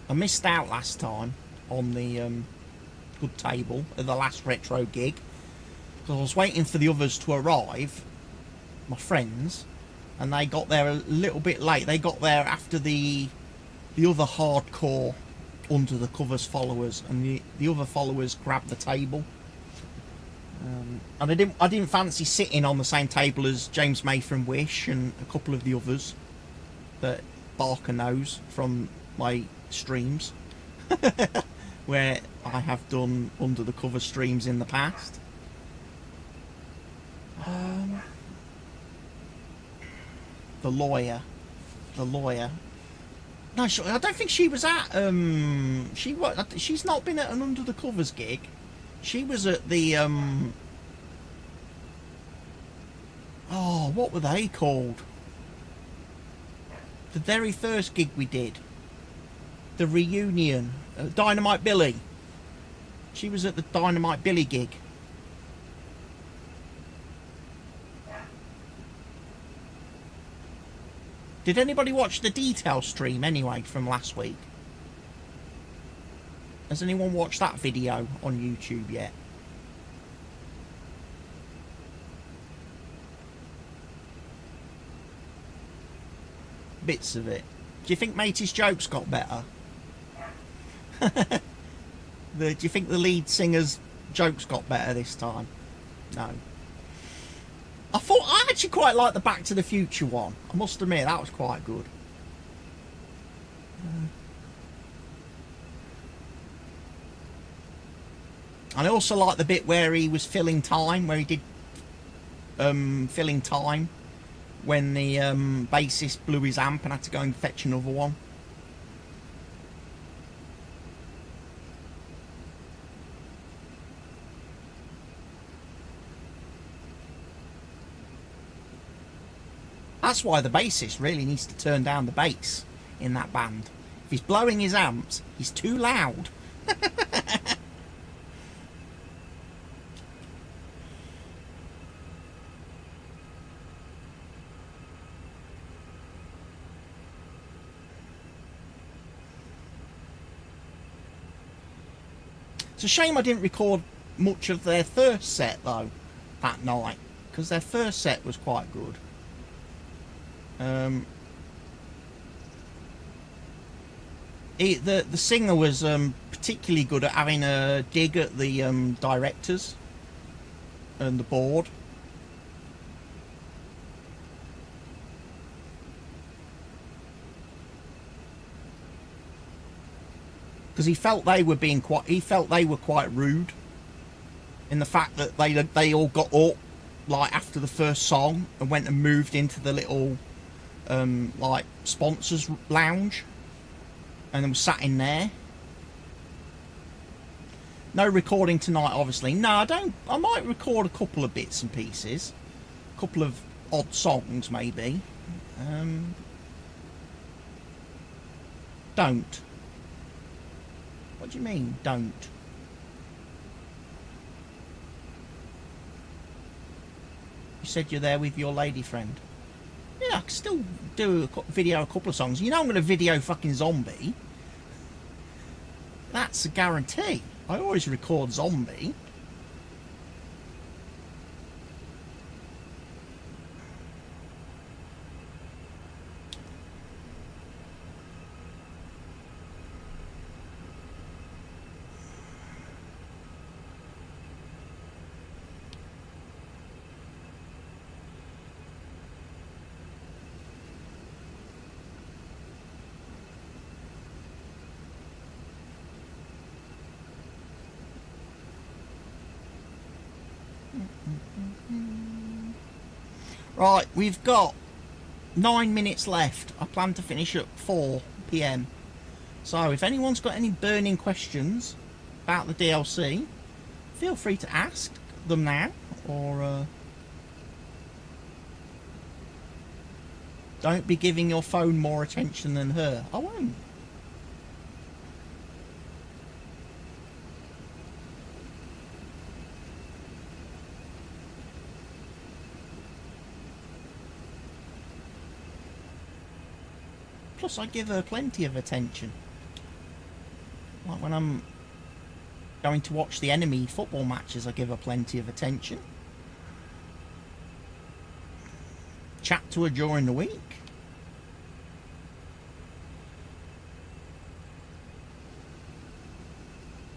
I missed out last time on the good table at the last Retro gig because I was waiting for the others to arrive, my friends, and they got there a little bit late. They got there after the other hardcore Under the Covers followers, and the other followers grabbed the table. And I didn't fancy sitting on the same table as James May from Wish and a couple of the others that Barker knows from my streams where I have done Under the Cover streams in the past. The lawyer. No, I don't think she was at she's not been at an Under the Covers gig. She was at the oh, what were they called? The very first gig we did, the reunion, Dynamite Billy. She was at the Dynamite Billy gig. Did anybody watch the detail stream anyway from last week? Has anyone watched that video on YouTube yet? bits of it. Do you think Matey's jokes got better? Do you think the lead singer's jokes got better this time? No. I actually quite liked the Back to the Future one. I must admit, that was quite good. And I also like the bit where he was filling time, where he did filling time when the bassist blew his amp and had to go and fetch another one. That's why the bassist really needs to turn down the bass in that band. If he's blowing his amps, he's too loud. It's a shame I didn't record much of their first set though that night, because their first set was quite good. The singer was particularly good at having a dig at the directors and the board. Because he felt they were being quite. He felt they were quite rude in the fact that they all got up like after the first song and went and moved into the little like sponsors lounge and then was sat in there. No recording tonight, obviously. No, I don't. I might record a couple of bits and pieces, a couple of odd songs maybe. Don't. What do you mean, don't? You said you're there with your lady friend. Yeah, I can still do a video a couple of songs. You know I'm going to video fucking Zombie. That's a guarantee. I always record Zombie. Right, we've got 9 minutes left. I plan to finish at 4 PM. So if anyone's got any burning questions about the DLC, feel free to ask them now, or don't be giving your phone more attention than her. I won't. Plus, I give her plenty of attention. Like when I'm going to watch the enemy football matches, I give her plenty of attention. Chat to her during the week.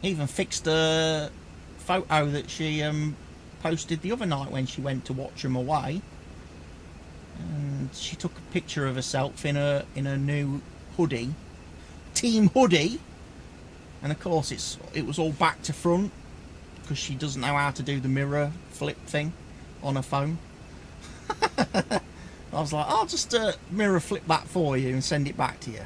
Even fixed a photo that she posted the other night when she went to watch them away. And she took a picture of herself in a new hoodie, team hoodie, and of course it was all back to front because she doesn't know how to do the mirror flip thing on her phone. I was like, I'll just mirror flip that for you and send it back to you.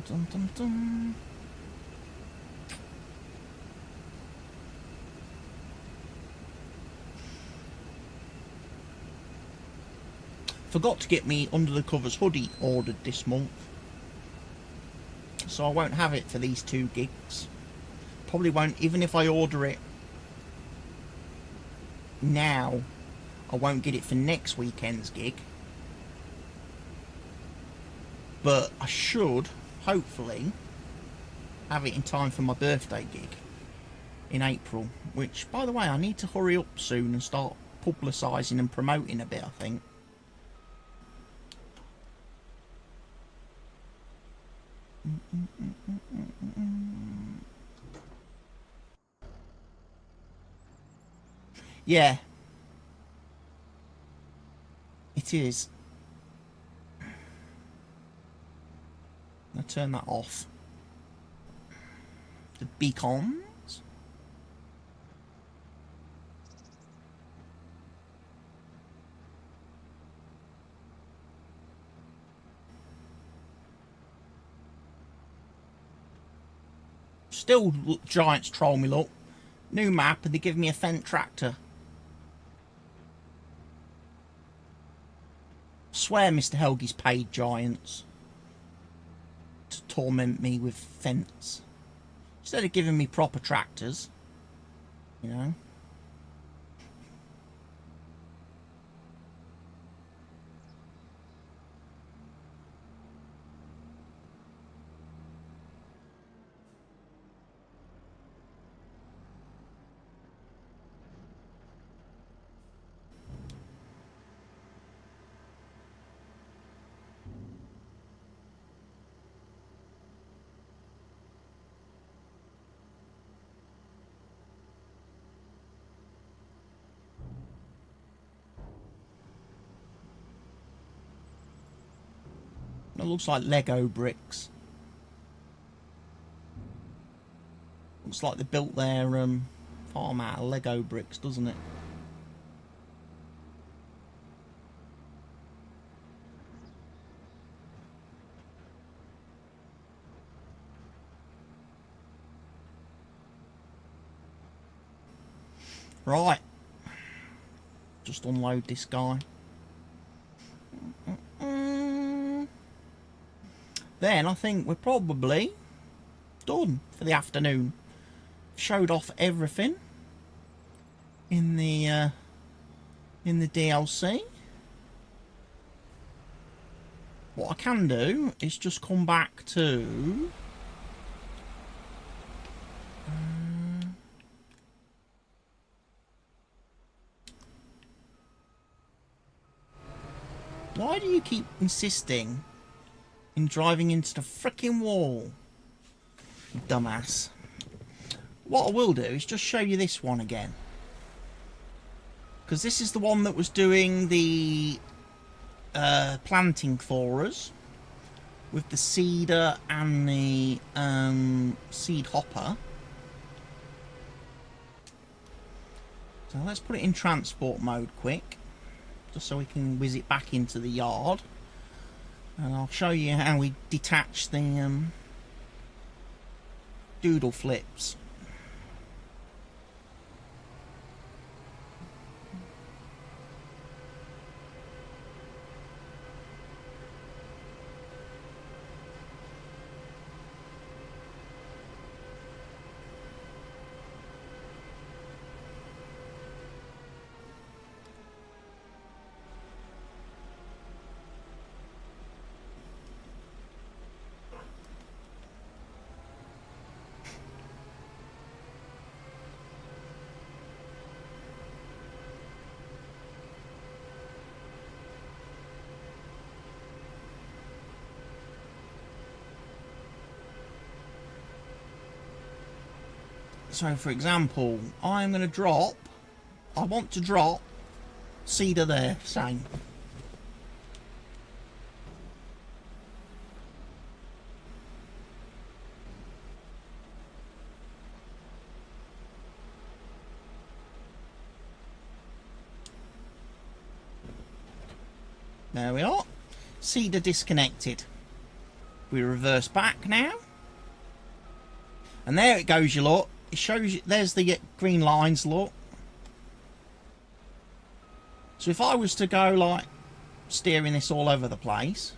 Dum, dum, dum. Forgot to get me under the covers hoodie ordered this month, so I won't have it for these 2 gigs. Probably won't, even if I order it now, I won't get it for next weekend's gig. But I should, hopefully, have it in time for my birthday gig in April. Which, by the way, I need to hurry up soon and start publicising and promoting a bit, I think. Yeah. It is. I'll turn that off. The beacons. Still giants troll me, look. New map and they give me a Fendt tractor. I swear Mr. Helgi's paid giants to torment me with Fendts. Instead of giving me proper tractors, you know. It looks like Lego bricks. Looks like they built their farm out of Lego bricks, doesn't it? Right. Just unload this guy. Then I think we're probably done for the afternoon. Showed off everything in the DLC. What I can do is just come back to why do you keep insisting in driving into the frickin' wall, you dumbass? What I will do is just show you this one again, because this is the one that was doing the planting for us with the seeder and the seed hopper. So let's put it in transport mode quick, just so we can whiz it back into the yard. And I'll show you how we detach the doodle flips. So, for example, I want to drop seeder there, same. There we are. Seeder disconnected. We reverse back now. And there it goes, you lot. It shows you, there's the green lines, look. So if I was to go like steering this all over the place,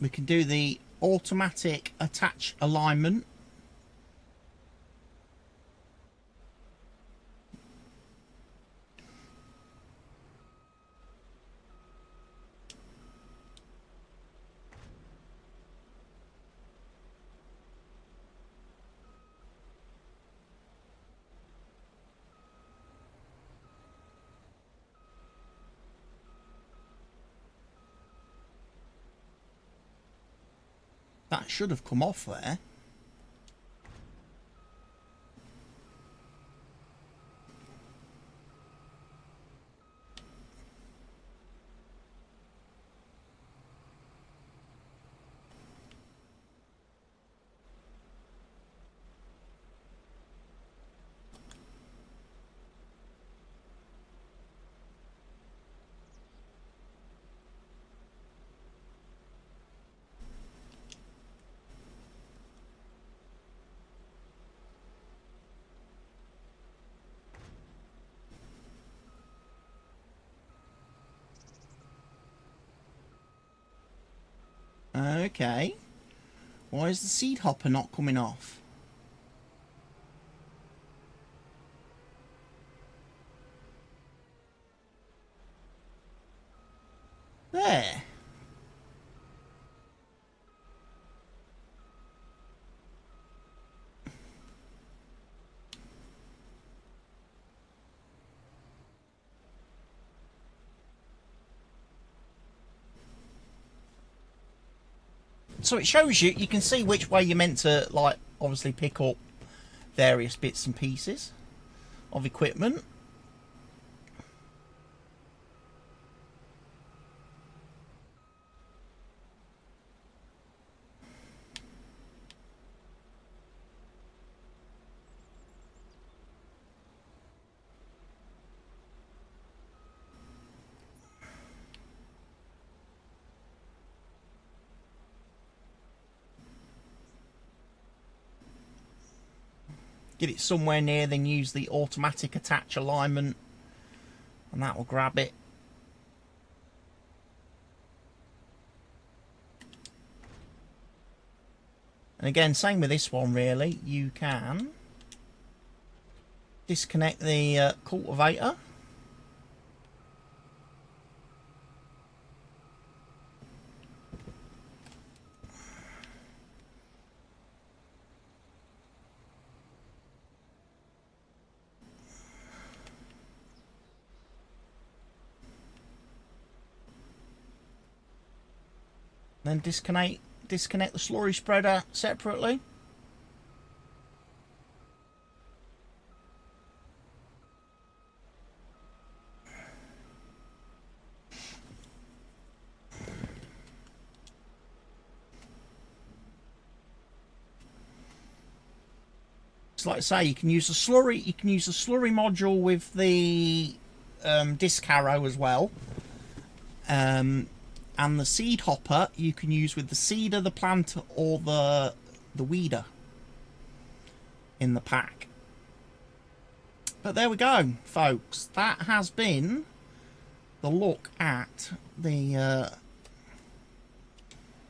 We can do the automatic attach alignment. That should have come off there. Okay. Why is the seed hopper not coming off? There. So it shows you, you can see which way you're meant to, like, obviously pick up various bits and pieces of equipment. Get it somewhere near, then use the automatic attach alignment and that will grab it. And again, same with this one really, you can disconnect the cultivator. Then disconnect the slurry spreader separately. So like I say, you can use the slurry module with the disc harrow as well. And the seed hopper you can use with the seeder, the planter, or the weeder in the pack. But there we go, folks. That has been the look at the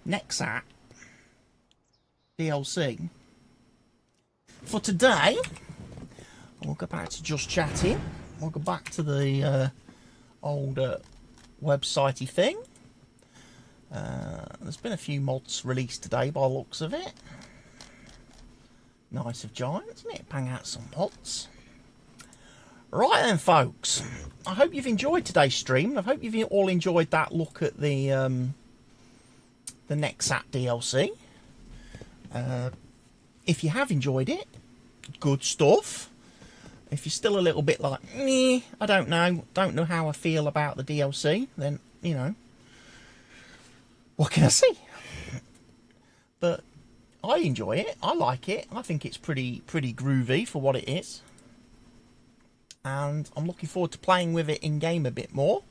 NEXAT DLC. For today, we'll go back to just chatting. We'll go back to the old websitey thing. There's been a few mods released today by the looks of it. Nice of Giants, isn't it? Bang out some mods. Right then, folks. I hope you've enjoyed today's stream. I hope you've all enjoyed that look at the NEXAT DLC. If you have enjoyed it, good stuff. If you're still a little bit like, meh, I don't know how I feel about the DLC, then, you know, what can I say? But I enjoy it. I like it. I think it's pretty groovy for what it is. And I'm looking forward to playing with it in game a bit more.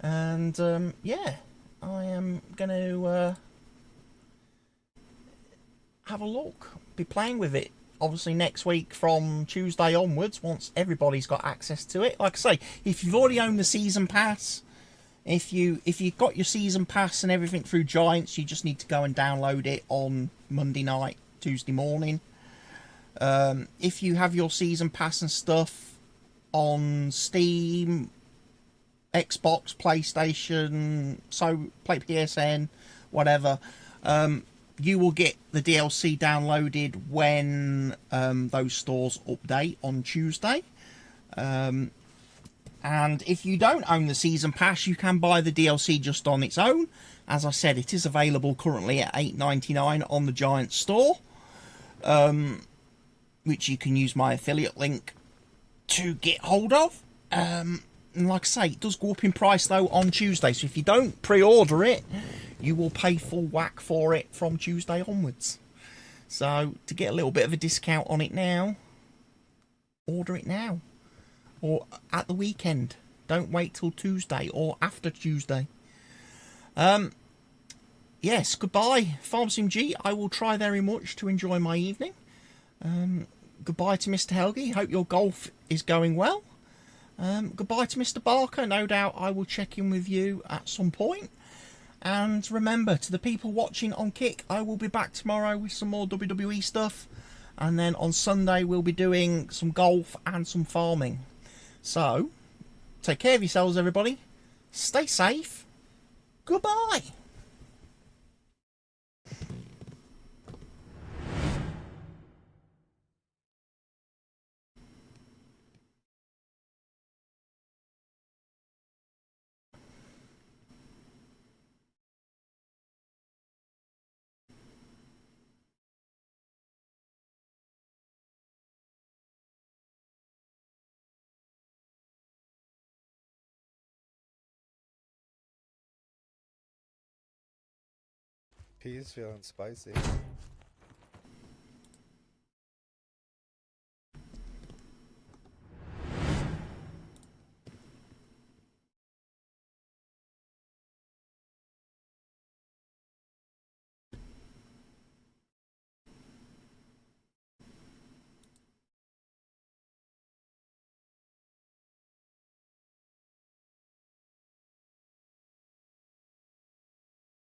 And yeah, I am going to have a look. Be playing with it obviously next week from Tuesday onwards, once everybody's got access to it. Like I say, if you've already owned the season pass, If you've got your season pass and everything through Giants, you just need to go and download it on Monday night, Tuesday morning. If you have your season pass and stuff on Steam, Xbox, PlayStation, so play PSN, whatever, you will get the DLC downloaded when those stores update on Tuesday. And if you don't own the season pass, you can buy the DLC just on its own. As I said, it is available currently at $8.99 on the Giant store, which you can use my affiliate link to get hold of. And like I say, it does go up in price though on Tuesday, so if you don't pre-order it, you will pay full whack for it from Tuesday onwards. So to get a little bit of a discount on it now, order it now. Or at the weekend. Don't wait till Tuesday or after Tuesday. Yes, goodbye, FarmSimG. I will try very much to enjoy my evening. Goodbye to Mr. Helgi. Hope your golf is going well. Goodbye to Mr. Barker. No doubt I will check in with you at some point. And remember, to the people watching on Kick, I will be back tomorrow with some more WWE stuff. And then on Sunday, we'll be doing some golf and some farming. So, take care of yourselves, everybody. Stay safe. Goodbye. Peas feeling spicy.